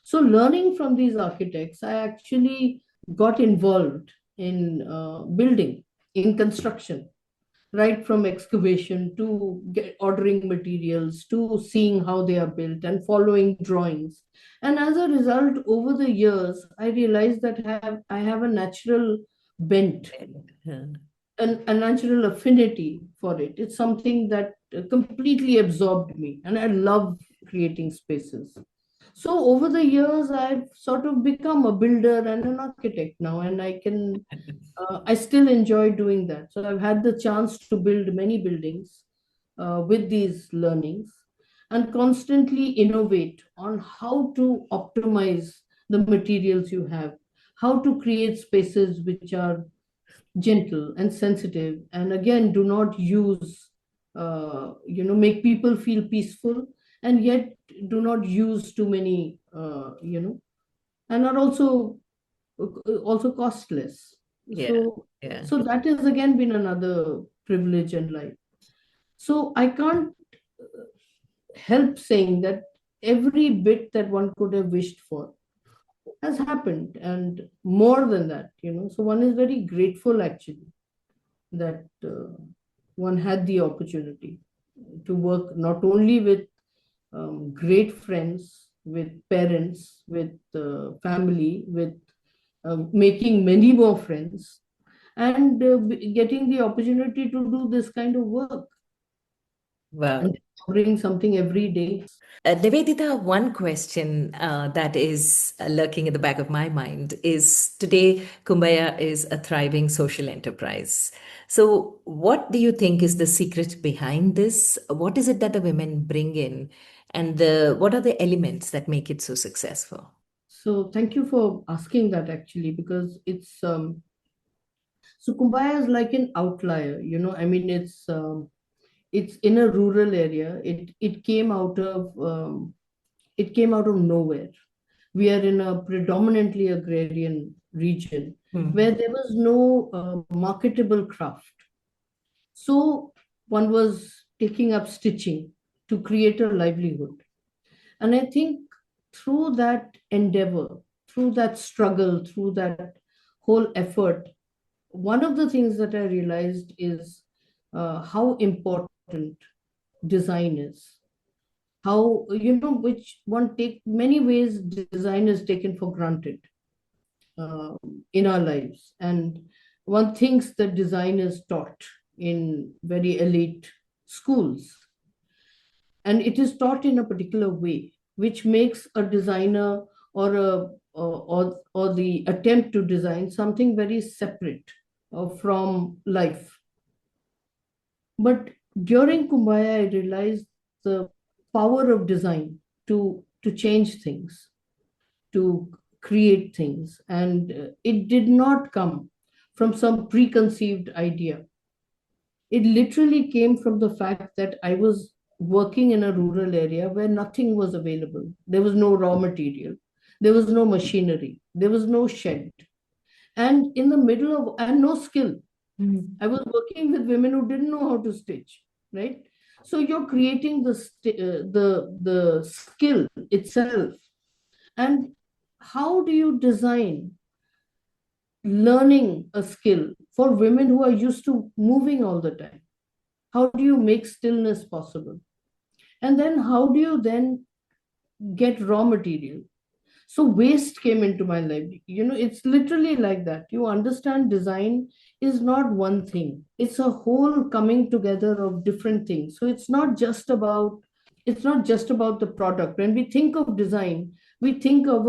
So, learning from these architects, I actually got involved in building, in construction, right from excavation to ordering materials to seeing how they are built and following drawings. And as a result, over the years, I realized that I have a natural bent, Yeah. a natural affinity for it. It's something that completely absorbed me, and I love creating spaces. So over the years, I've sort of become a builder and an architect now, and I still enjoy doing that. So I've had the chance to build many buildings with these learnings and constantly innovate on how to optimize the materials you have, how to create spaces which are gentle and sensitive, and again, do not use, make people feel peaceful, and yet do not use too many, and are also costless. Yeah. So, Yeah. so that has again been another privilege in life. So I can't help saying that every bit that one could have wished for has happened, and more than that. So one is very grateful actually that one had the opportunity to work not only with great friends, with parents, with family, with making many more friends, and getting the opportunity to do this kind of work Wow. and discovering something every day. Nivedita, one question that is lurking in the back of my mind is today Kumbaya is a thriving social enterprise. So, what do you think is the secret behind this? What is it that the women bring in, and what are the elements that make it so successful? So thank you for asking that actually, because so Kumbaya is like an outlier. I mean, it's in a rural area. It came out of nowhere. We are in a predominantly agrarian region Hmm. where there was no marketable craft. So one was taking up stitching to create a livelihood. And I think through that endeavor, through that struggle, through that whole effort, one of the things that I realized is how important design is. How, which one take many ways design is taken for granted uh, in our lives. And one thinks that design is taught in very elite schools, and it is taught in a particular way, which makes a designer or or the attempt to design something very separate from life. But during Kumbaya, I realized the power of design to change things, to create things. And it did not come from some preconceived idea. It literally came from the fact that I was working in a rural area where nothing was available. There was no raw material, there was no machinery, there was no shed, and in the middle of, and no skill. I was working with women who didn't know how to stitch, right? So you're creating the skill itself. And how do you design learning a skill for women who are used to moving all the time? How do you make stillness possible? And then how do you then get raw material? So waste came into my life. It's literally like that. You understand design is not one thing. It's a whole coming together of different things. So it's not just about the product. When we think of design, we think of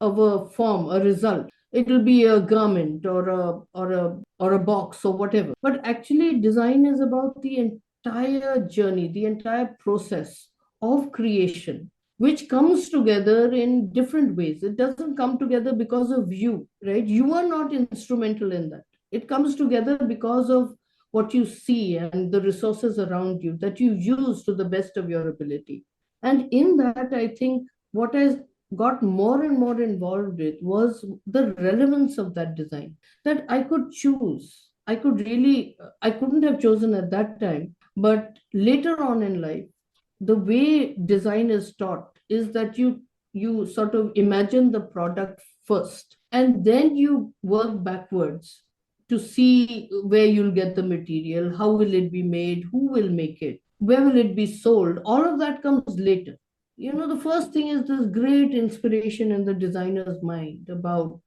a form, a result. It'll be a garment or a box or whatever. But actually, design is about the entire journey, the entire process of creation, which comes together in different ways. It doesn't come together because of you, right? You are not instrumental in that. It comes together because of what you see and the resources around you that you use to the best of your ability. And in that, I think what I got more and more involved with was the relevance of that design, that I could choose. I couldn't have chosen at that time, but later on in life, the way design is taught is that you sort of imagine the product first and then you work backwards to see where you'll get the material, how will it be made, who will make it, where will it be sold. All of that comes later. The first thing is this great inspiration in the designer's mind about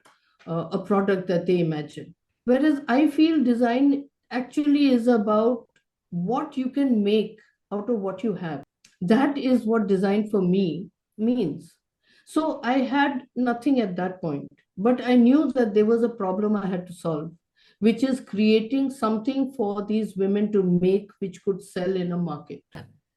a product that they imagine. Whereas I feel design actually is about what you can make out of what you have. That is what design for me means. So I had nothing at that point, but I knew that there was a problem I had to solve, which is creating something for these women to make which could sell in a market.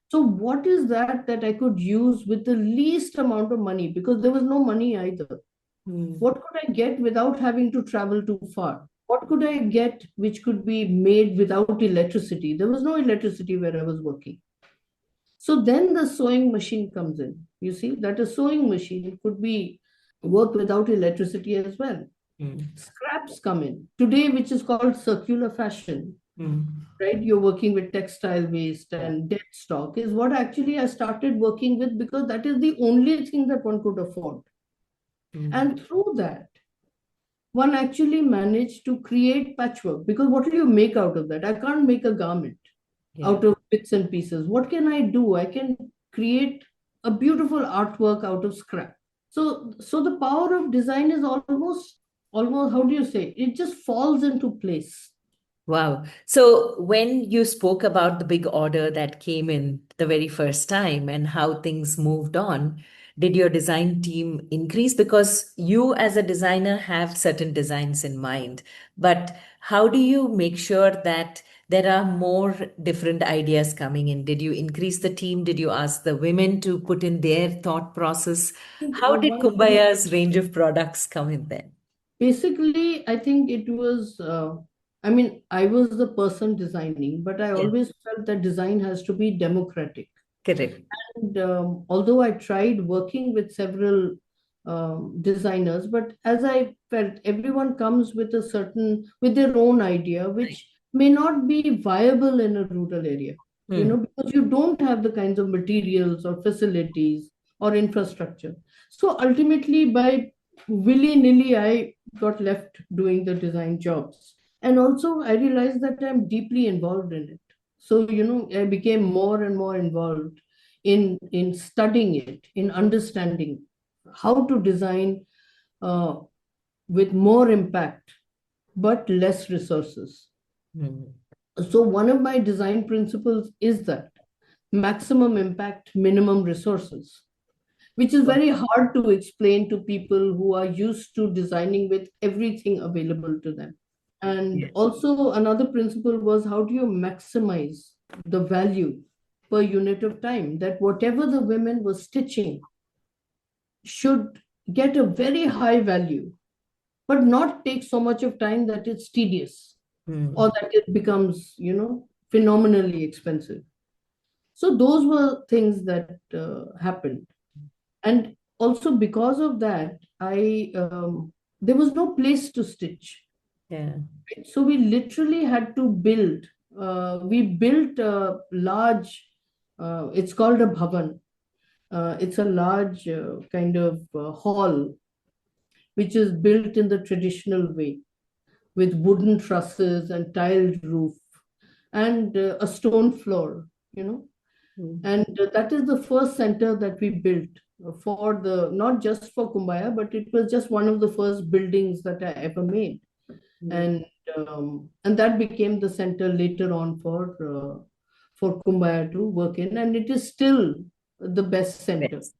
So what is that I could use with the least amount of money? Because there was no money either. What could I get without having to travel too far? What could I get which could be made without electricity? There was no electricity where I was working. So then the sewing machine comes in. You see that a sewing machine could be work without electricity as well. Scraps come in today, which is called circular fashion. Right? You're working with textile waste and dead stock is what actually I started working with, because that is the only thing that one could afford. And through that, one actually managed to create patchwork, because what will you make out of that? I can't make a garment out of bits and pieces. What can I do? I can create a beautiful artwork out of scrap. So the power of design is almost, how do you say, it just falls into place. Wow. So when you spoke about the big order that came in the very first time and how things moved on, did your design team increase? Because you, as a designer, have certain designs in mind. But how do you make sure that there are more different ideas coming in? Did you increase the team? Did you ask the women to put in their thought process? How did Kumbaya's range of products come in then? Basically, I think it was, I was the person designing, but I always felt that design has to be democratic. Correct. And although I tried working with several designers, but as I felt, everyone comes with with their own idea, which may not be viable in a rural area, because you don't have the kinds of materials or facilities or infrastructure. So ultimately, by willy-nilly, I got left doing the design jobs. And also, I realized that I'm deeply involved in it. So, I became more and more involved in studying it, in understanding how to design with more impact, but less resources. So one of my design principles is that maximum impact, minimum resources, which is very hard to explain to people who are used to designing with everything available to them. And Yeah. also, another principle was how do you maximize the value per unit of time? That whatever the women were stitching should get a very high value, but not take so much of time that it's tedious or Mm. that it becomes, phenomenally expensive. So, those were things that happened. And also, because of that, there was no place to stitch. Yeah. So we literally had to build. We built a large. It's called a bhavan. It's a large kind of hall, which is built in the traditional way with wooden trusses and tiled roof and a stone floor. You know, Mm. and that is the first center that we built for the not just for Kumbaya, but it was just one of the first buildings that I ever made. Mm. And that became the center later on for Kumbaya to work in, and it is still the best center. Yes.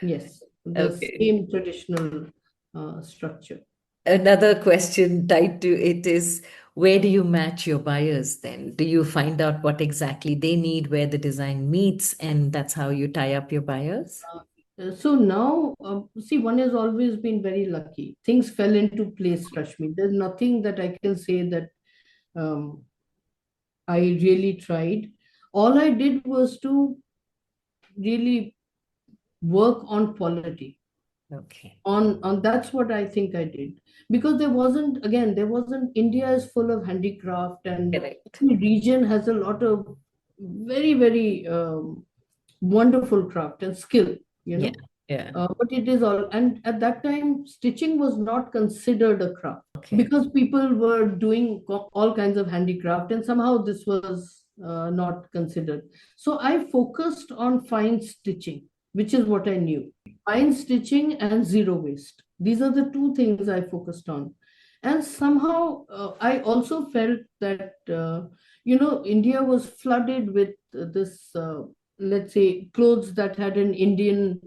Yes, the Okay. same traditional structure. Another question tied to it is, where do you match your buyers then? Do you find out what exactly they need, where the design meets, and that's how you tie up your buyers? So now, see, one has always been very lucky. Things fell into place, Rashmi. There's nothing that I can say that um, I really tried. All I did was to really work on quality. Okay. On That's what I think I did, because there wasn't. India is full of handicraft, and Correct. every region has a lot of very very wonderful craft and skill, you Yeah. know. Yeah. But it is all, and at that time stitching was not considered a craft Okay. because people were doing all kinds of handicraft, and somehow this was not considered. So I focused on fine stitching, which is what I knew. Fine stitching and zero waste. These are the two things I focused on. And somehow I also felt that, India was flooded with let's say, clothes that had an Indian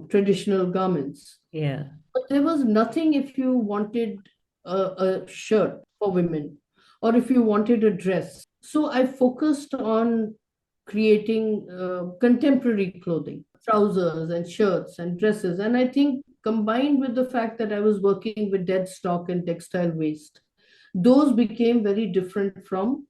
traditional garments. Yeah. But there was nothing if you wanted a shirt for women or if you wanted a dress. So I focused on creating contemporary clothing, trousers and shirts and dresses. And I think combined with the fact that I was working with dead stock and textile waste, those became very different from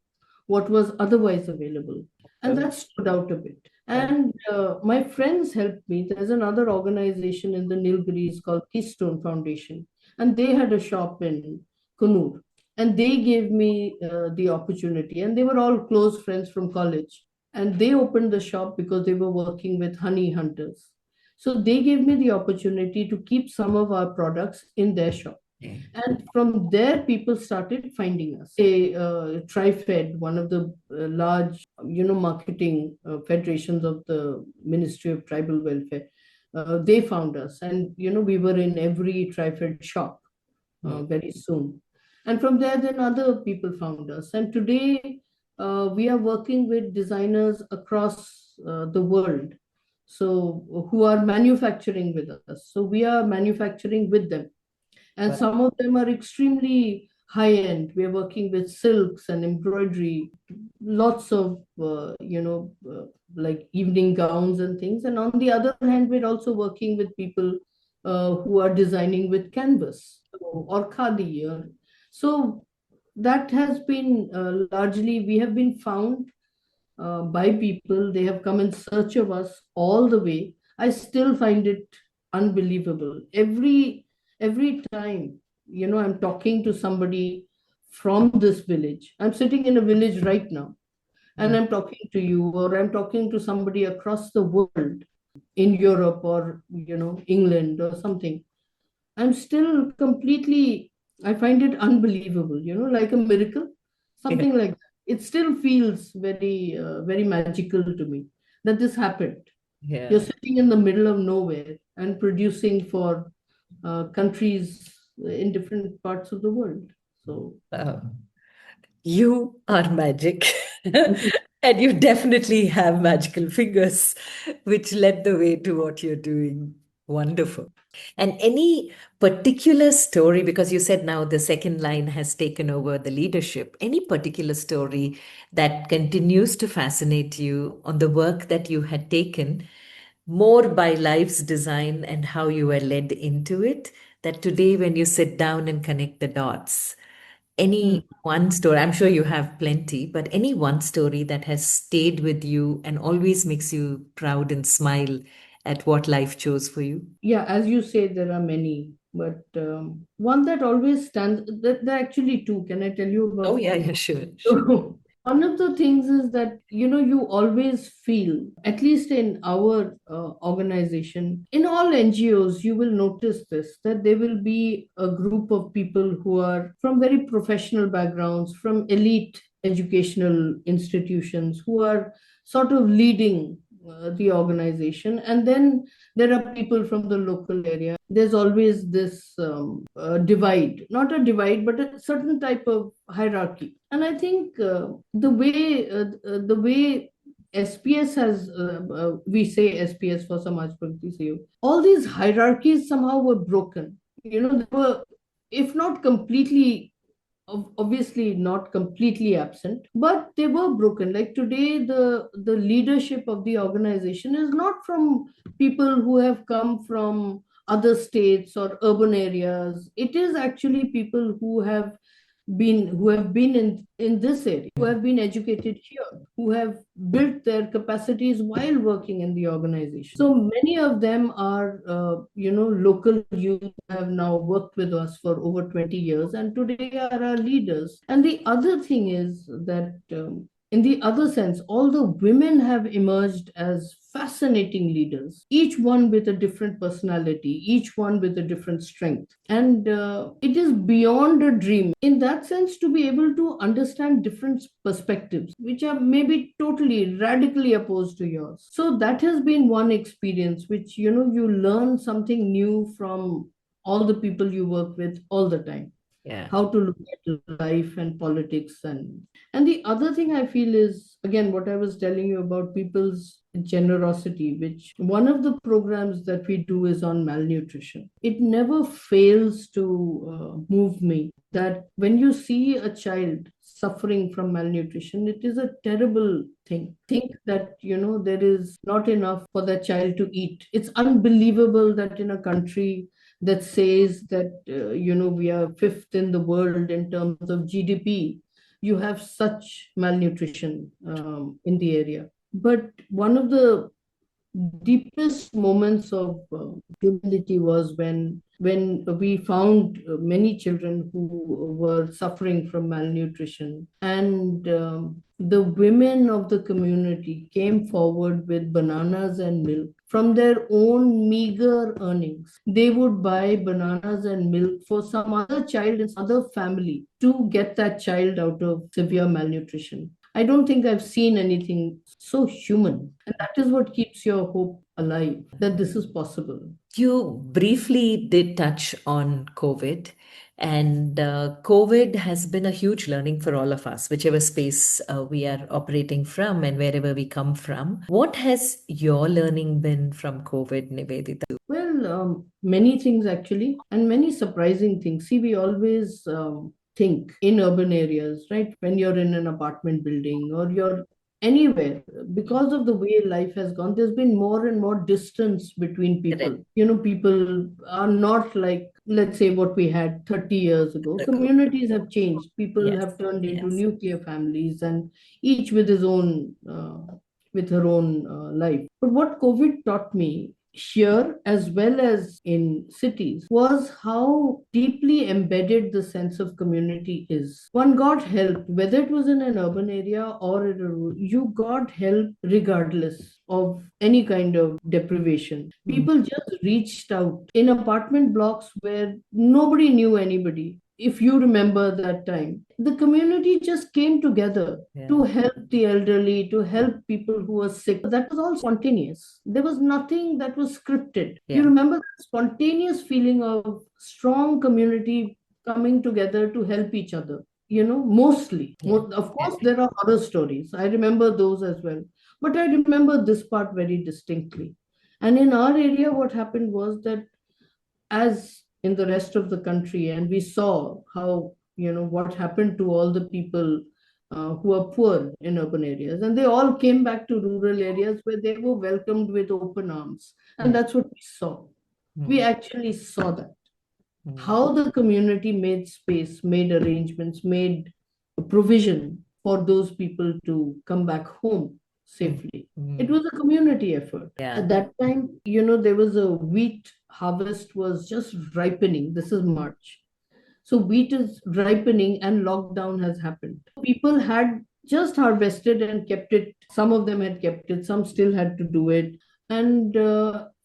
what was otherwise available. And Oh, that stood out a bit. oh, And my friends helped me. There's another organization in the Nilgiris called Keystone Foundation, and they had a shop in Kunur. And they gave me the opportunity, and they were all close friends from college. And they opened the shop because they were working with honey hunters. So they gave me the opportunity to keep some of our products in their shop. okay. And from there, people started finding us. A TriFed, one of the large, marketing federations of the Ministry of Tribal Welfare, they found us, and we were in every TriFed shop Mm. very soon. And from there, then other people found us. And today, we are working with designers across the world, so who are manufacturing with us. So we are manufacturing with them, and Well, some of them are extremely high end. We are working with silks and embroidery, lots of like evening gowns and things. And on the other hand, we're also working with people who are designing with canvas or khadi. So that has been largely, we have been found by people. They have come in search of us all the way. I still find it unbelievable. Every time, I'm talking to somebody from this village. I'm sitting in a village right now, and mm, I'm talking to you, or I'm talking to somebody across the world in Europe or England or something. I'm still completely, I find it unbelievable, like a miracle, yeah. something like that. It still feels very, very magical to me that this happened. You're Yeah. sitting in the middle of nowhere and producing for countries in different parts of the world. So, Oh. You are magic. And you definitely have magical fingers, which led the way to what you're doing. Wonderful. And any particular story, because you said now the second line has taken over the leadership, any particular story that continues to fascinate you on the work that you had taken more by life's design and how you were led into it, that today, when you sit down and connect the dots, Mm. any one story, I'm sure you have plenty, but any one story that has stayed with you and always makes you proud and smile at what life chose for you? Yeah, as you say, there are many, but one that always stands, there are actually two. Can I tell you Oh, about yeah, two? yeah, sure, sure. So, one of the things is that, you always feel, at least in our organization, in all NGOs, you will notice this, that there will be a group of people who are from very professional backgrounds, from elite educational institutions, who are sort of leading the organization. And then there are people from the local area. There's always this divide, not a divide, but a certain type of hierarchy. And I think the way SPS has, we say SPS for Samaj Pragati Sahayog, all these hierarchies somehow were broken. They were, if not completely, obviously not completely absent, but they were broken. Like today, the leadership of the organization is not from people who have come from other states or urban areas. It is actually people who have been in this area, who have been educated here, who have built their capacities while working in the organization. So many of them are local youth who have now worked with us for over 20 years and today are our leaders. And the other thing is that in the other sense, all the women have emerged as fascinating leaders, each one with a different personality, each one with a different strength. And it is beyond a dream, in that sense, to be able to understand different perspectives, which are maybe totally radically opposed to yours. So that has been one experience which, you learn something new from all the people you work with all the time, Yeah. how to look at life and politics. And the other thing I feel is, again, what I was telling you about people's generosity, which one of the programs that we do is on malnutrition. It never fails to move me that when you see a child suffering from malnutrition, it is a terrible thing. Think that, there is not enough for that child to eat. It's unbelievable that in a country that says that we are fifth in the world in terms of GDP, you have such malnutrition in the area. But one of the deepest moments of humility was when we found many children who were suffering from malnutrition, and the women of the community came forward with bananas and milk from their own meager earnings. They would buy bananas and milk for some other child in some other family to get that child out of severe malnutrition. I don't think I've seen anything so human. And that is what keeps your hope alive, that this is possible. You briefly did touch on COVID, and COVID has been a huge learning for all of us, whichever space we are operating from and wherever we come from. What has your learning been from COVID, Nivedita? Well, many things actually, and many surprising things. See, we always think in urban areas, right? When you're in an apartment building or you're anywhere, because of the way life has gone, there's been more and more distance between Correct. people. People are not like, let's say, what we had 30 years ago. Communities have changed. People Yes, have turned into yes. nuclear families, and each with his own. With her own life. But what COVID taught me here as well as in cities was how deeply embedded the sense of community is. One got help, whether it was in an urban area or in a rural, you got help regardless of any kind of deprivation. People just reached out in apartment blocks where nobody knew anybody. If you remember that time, the community just came together to help the elderly, to help people who were sick. That was all spontaneous. There was nothing that was scripted. You remember that spontaneous feeling of strong community coming together to help each other. mostly. Yeah. Of course, there are other stories. I remember those as well. But I remember this part very distinctly. And in our area, what happened was that, as in the rest of the country, and we saw how, what happened to all the people who are poor in urban areas, and they all came back to rural areas where they were welcomed with open arms. And Mm, that's what we saw. We mm, actually saw that. mm, How the community made space, made arrangements, made provision for those people to come back home mm, safely. It mm. was a community effort. Yeah. At that time, there was a wheat harvest was just ripening. This is March. So wheat is ripening and lockdown has happened. People had just harvested and kept it. Some of them had kept it, some still had to do it. And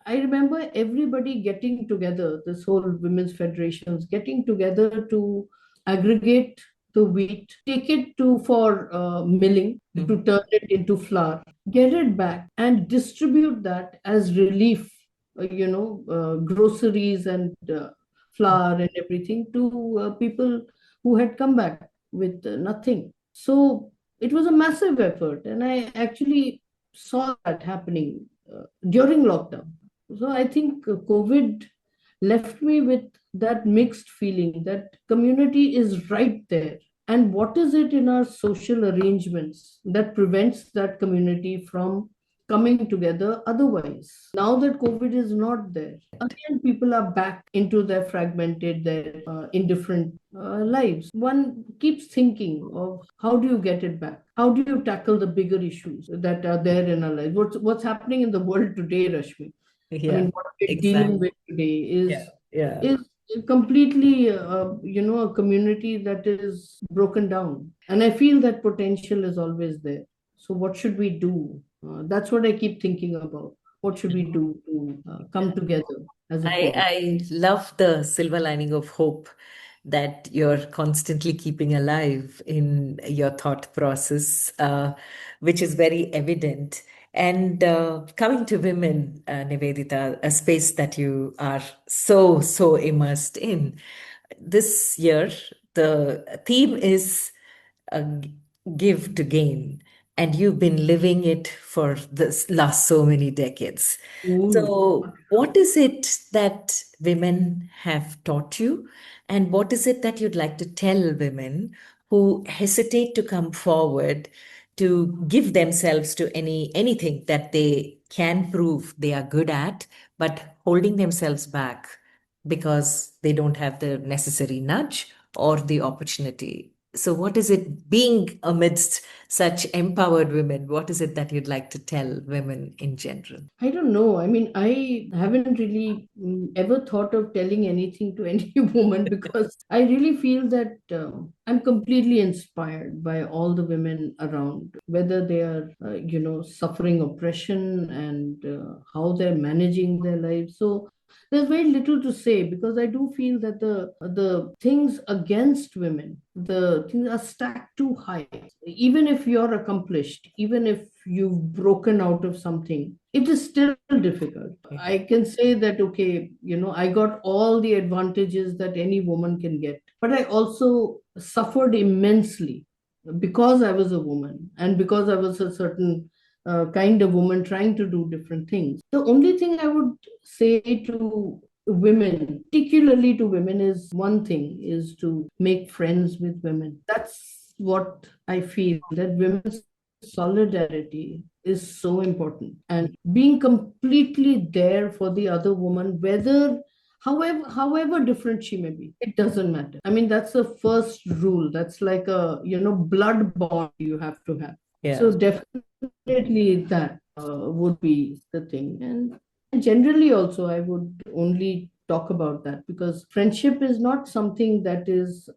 I remember everybody getting together, this whole women's federations getting together to aggregate the wheat, take it to for milling, Mm, to turn it into flour, get it back and distribute that as relief, groceries and mm, flour and everything to people who had come back with nothing. So it was a massive effort, and I actually saw that happening during lockdown. So I think COVID left me with that mixed feeling that community is right there. And what is it in our social arrangements that prevents that community from coming together otherwise? Now that COVID is not there, again, people are back into their fragmented, their indifferent lives. One keeps thinking of how do you get it back? How do you tackle the bigger issues that are there in our lives? What's happening in the world today, Rashmi? I yeah, mean, what we're dealing exactly. with today Yeah, yeah. is completely, a community that is broken down. And I feel that potential is always there. So what should we do? That's what I keep thinking about. What should we do to come together as a people? I love the silver lining of hope that you're constantly keeping alive in your thought process, which is very evident. And coming to women, Nivedita, a space that you are so immersed in. This year, the theme is give to gain, and you've been living it for this last so many decades. Ooh. So, what is it that women have taught you, and what is it that you'd like to tell women who hesitate to come forward to give themselves to anything that they can prove they are good at, but holding themselves back because they don't have the necessary nudge or the opportunity? So, what is it being amidst such empowered women? What is it that you'd like to tell women in general? I don't know. I mean, I haven't really ever thought of telling anything to any woman because I really feel that I'm completely inspired by all the women around, whether they are, suffering oppression and how they're managing their lives. So there's very little to say because I do feel that the things against women, the things are stacked too high. Even if you're accomplished, even if you've broken out of something, it is still difficult. I can say that, okay, I got all the advantages that any woman can get, but I also suffered immensely because I was a woman and because I was a certain kind of woman trying to do different things. The only thing I would say to women, particularly to women, is one thing is to make friends with women. That's what I feel, that women's solidarity is so important, and being completely there for the other woman, whether however different she may be, it doesn't matter. I mean, that's the first rule. That's like a blood bond you have to have. Yeah. So definitely that would be the thing. And generally also I would only talk about that because friendship is not something that is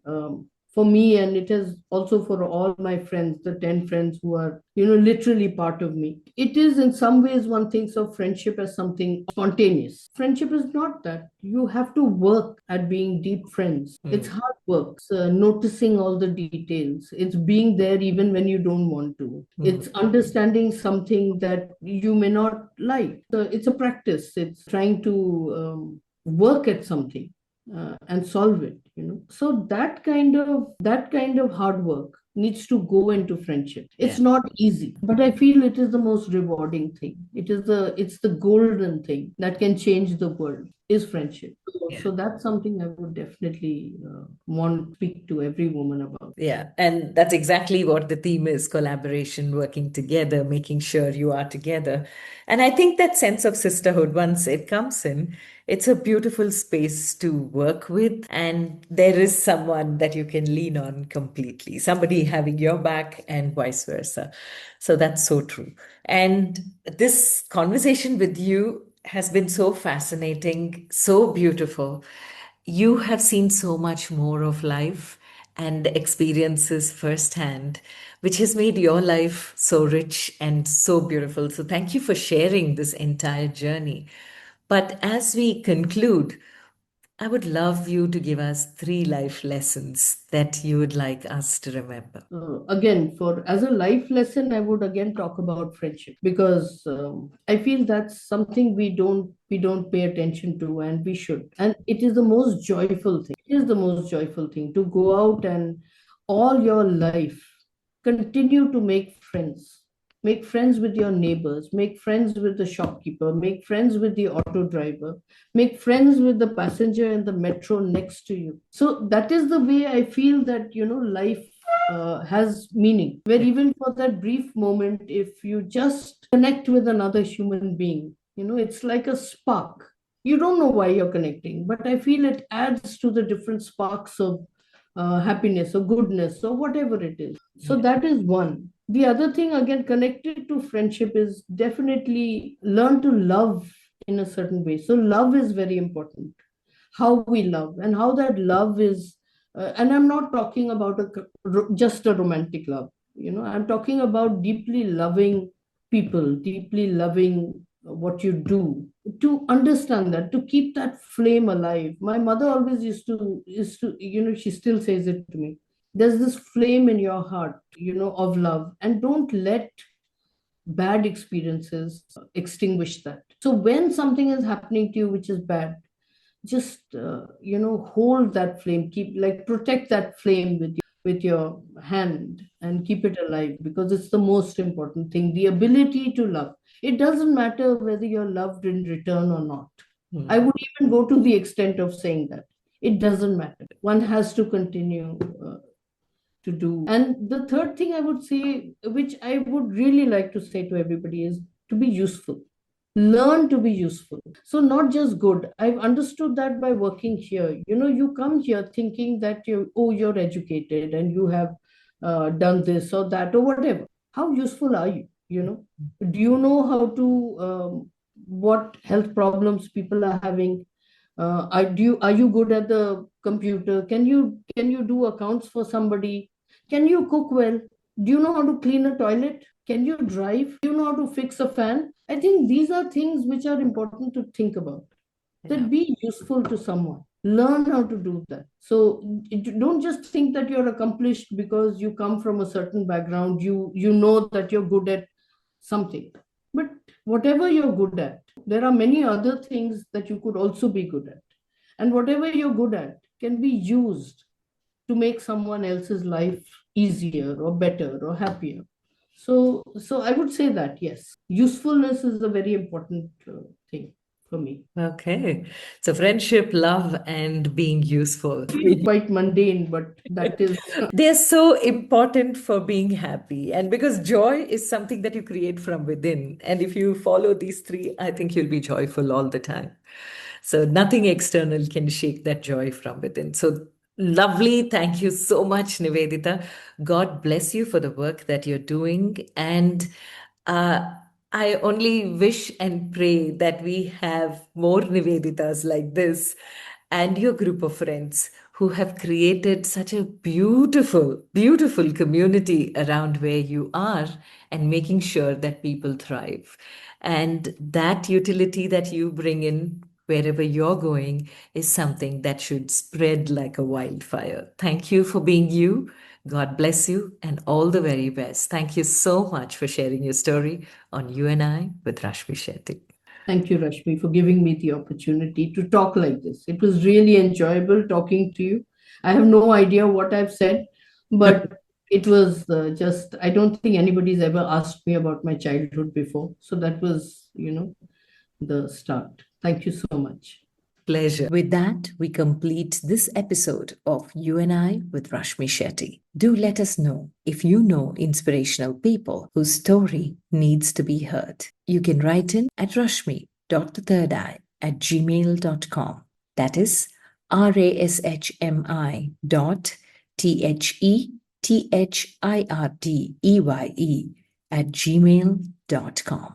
for me, and it is also for all my friends, the 10 friends who are, literally part of me. It is in some ways one thinks of friendship as something spontaneous. Friendship is not that. You have to work at being deep friends. It's Mm, hard work. It's noticing all the details. It's being there even when you don't want to. mm, It's understanding something that you may not like. So it's a practice. It's trying to work at something and solve it. So that kind of hard work needs to go into friendship. It's Yeah. not easy, but I feel it is the most rewarding thing. It's the golden thing that can change the world is friendship. So, Yeah. so that's something I would definitely want to speak to every woman about. Yeah, and that's exactly what the theme is: collaboration, working together, making sure you are together. And I think that sense of sisterhood, once it comes in, it's a beautiful space to work with. And there is someone that you can lean on completely, somebody having your back, and vice versa. So that's so true. And this conversation with you has been so fascinating, so beautiful. You have seen so much more of life and experiences firsthand, which has made your life so rich and so beautiful. So, thank you for sharing this entire journey. But as we conclude, I would love you to give us three life lessons that you would like us to remember. Again, for as a life lesson, I would again talk about friendship, because I feel that's something we don't pay attention to, and we should. And it is the most joyful thing. It is the most joyful thing to go out and all your life continue to make friends. Make friends with your neighbors, make friends with the shopkeeper, make friends with the auto driver, make friends with the passenger in the metro next to you. So that is the way I feel that, life has meaning, where even for that brief moment, if you just connect with another human being, it's like a spark. You don't know why you're connecting, but I feel it adds to the different sparks of happiness or goodness or whatever it is. So Yeah. that is one. The other thing, again, connected to friendship, is definitely learn to love in a certain way. So love is very important. How we love and how that love is, and I'm not talking about just a romantic love. I'm talking about deeply loving people, deeply loving what you do, to understand that, to keep that flame alive. My mother always used to she still says it to me: there's this flame in your heart, of love, and don't let bad experiences extinguish that. So when something is happening to you which is bad, just hold that flame, keep, like, protect that flame with your hand and keep it alive, because it's the most important thing, the ability to love. It doesn't matter whether you're loved in return or not. I Hmm. would even go to the extent of saying that it doesn't matter. One has to continue to do. And the third thing I would say, which I would really like to say to everybody, is to be useful. Learn to be useful. So not just good. I've understood that by working here. You come here thinking that you're educated and you have done this or that or whatever. How useful are you? Do you know how to what health problems people are having? Are you good at the computer? Can you do accounts for somebody? Can you cook well? Do you know how to clean a toilet? Can you drive? Do you know how to fix a fan? I think these are things which are important to think about. Yeah. That be useful to someone. Learn how to do that. So don't just think that you're accomplished because you come from a certain background. You know that you're good at something. But whatever you're good at, there are many other things that you could also be good at. And whatever you're good at can be used to make someone else's life easier or better or happier. So I would say that yes, usefulness is a very important thing for me. Okay. So, friendship, love, and being useful. Feels quite mundane, but that is They're so important for being happy. And because joy is something that you create from within. And if you follow these three, I think you'll be joyful all the time. So nothing external can shake that joy from within. So lovely. Thank you so much, Nivedita. God bless you for the work that you're doing. And uh, I only wish and pray that we have more Niveditas like this and your group of friends who have created such a beautiful, beautiful community around where you are and making sure that people thrive. And that utility that you bring in wherever you're going is something that should spread like a wildfire. Thank you for being you. God bless you and all the very best. Thank you so much for sharing your story on You and I with Rashmi Shetty. Thank you, Rashmi, for giving me the opportunity to talk like this. It was really enjoyable talking to you. I have no idea what I've said, but it was just, I don't think anybody's ever asked me about my childhood before. So that was, the start. Thank you so much. Pleasure. With that, we complete this episode of You and I with Rashmi Shetty. Do let us know if you know inspirational people whose story needs to be heard. You can write in at rashmi.thethirdeye@gmail.com. That is rashmi.thethirde@gmail.com.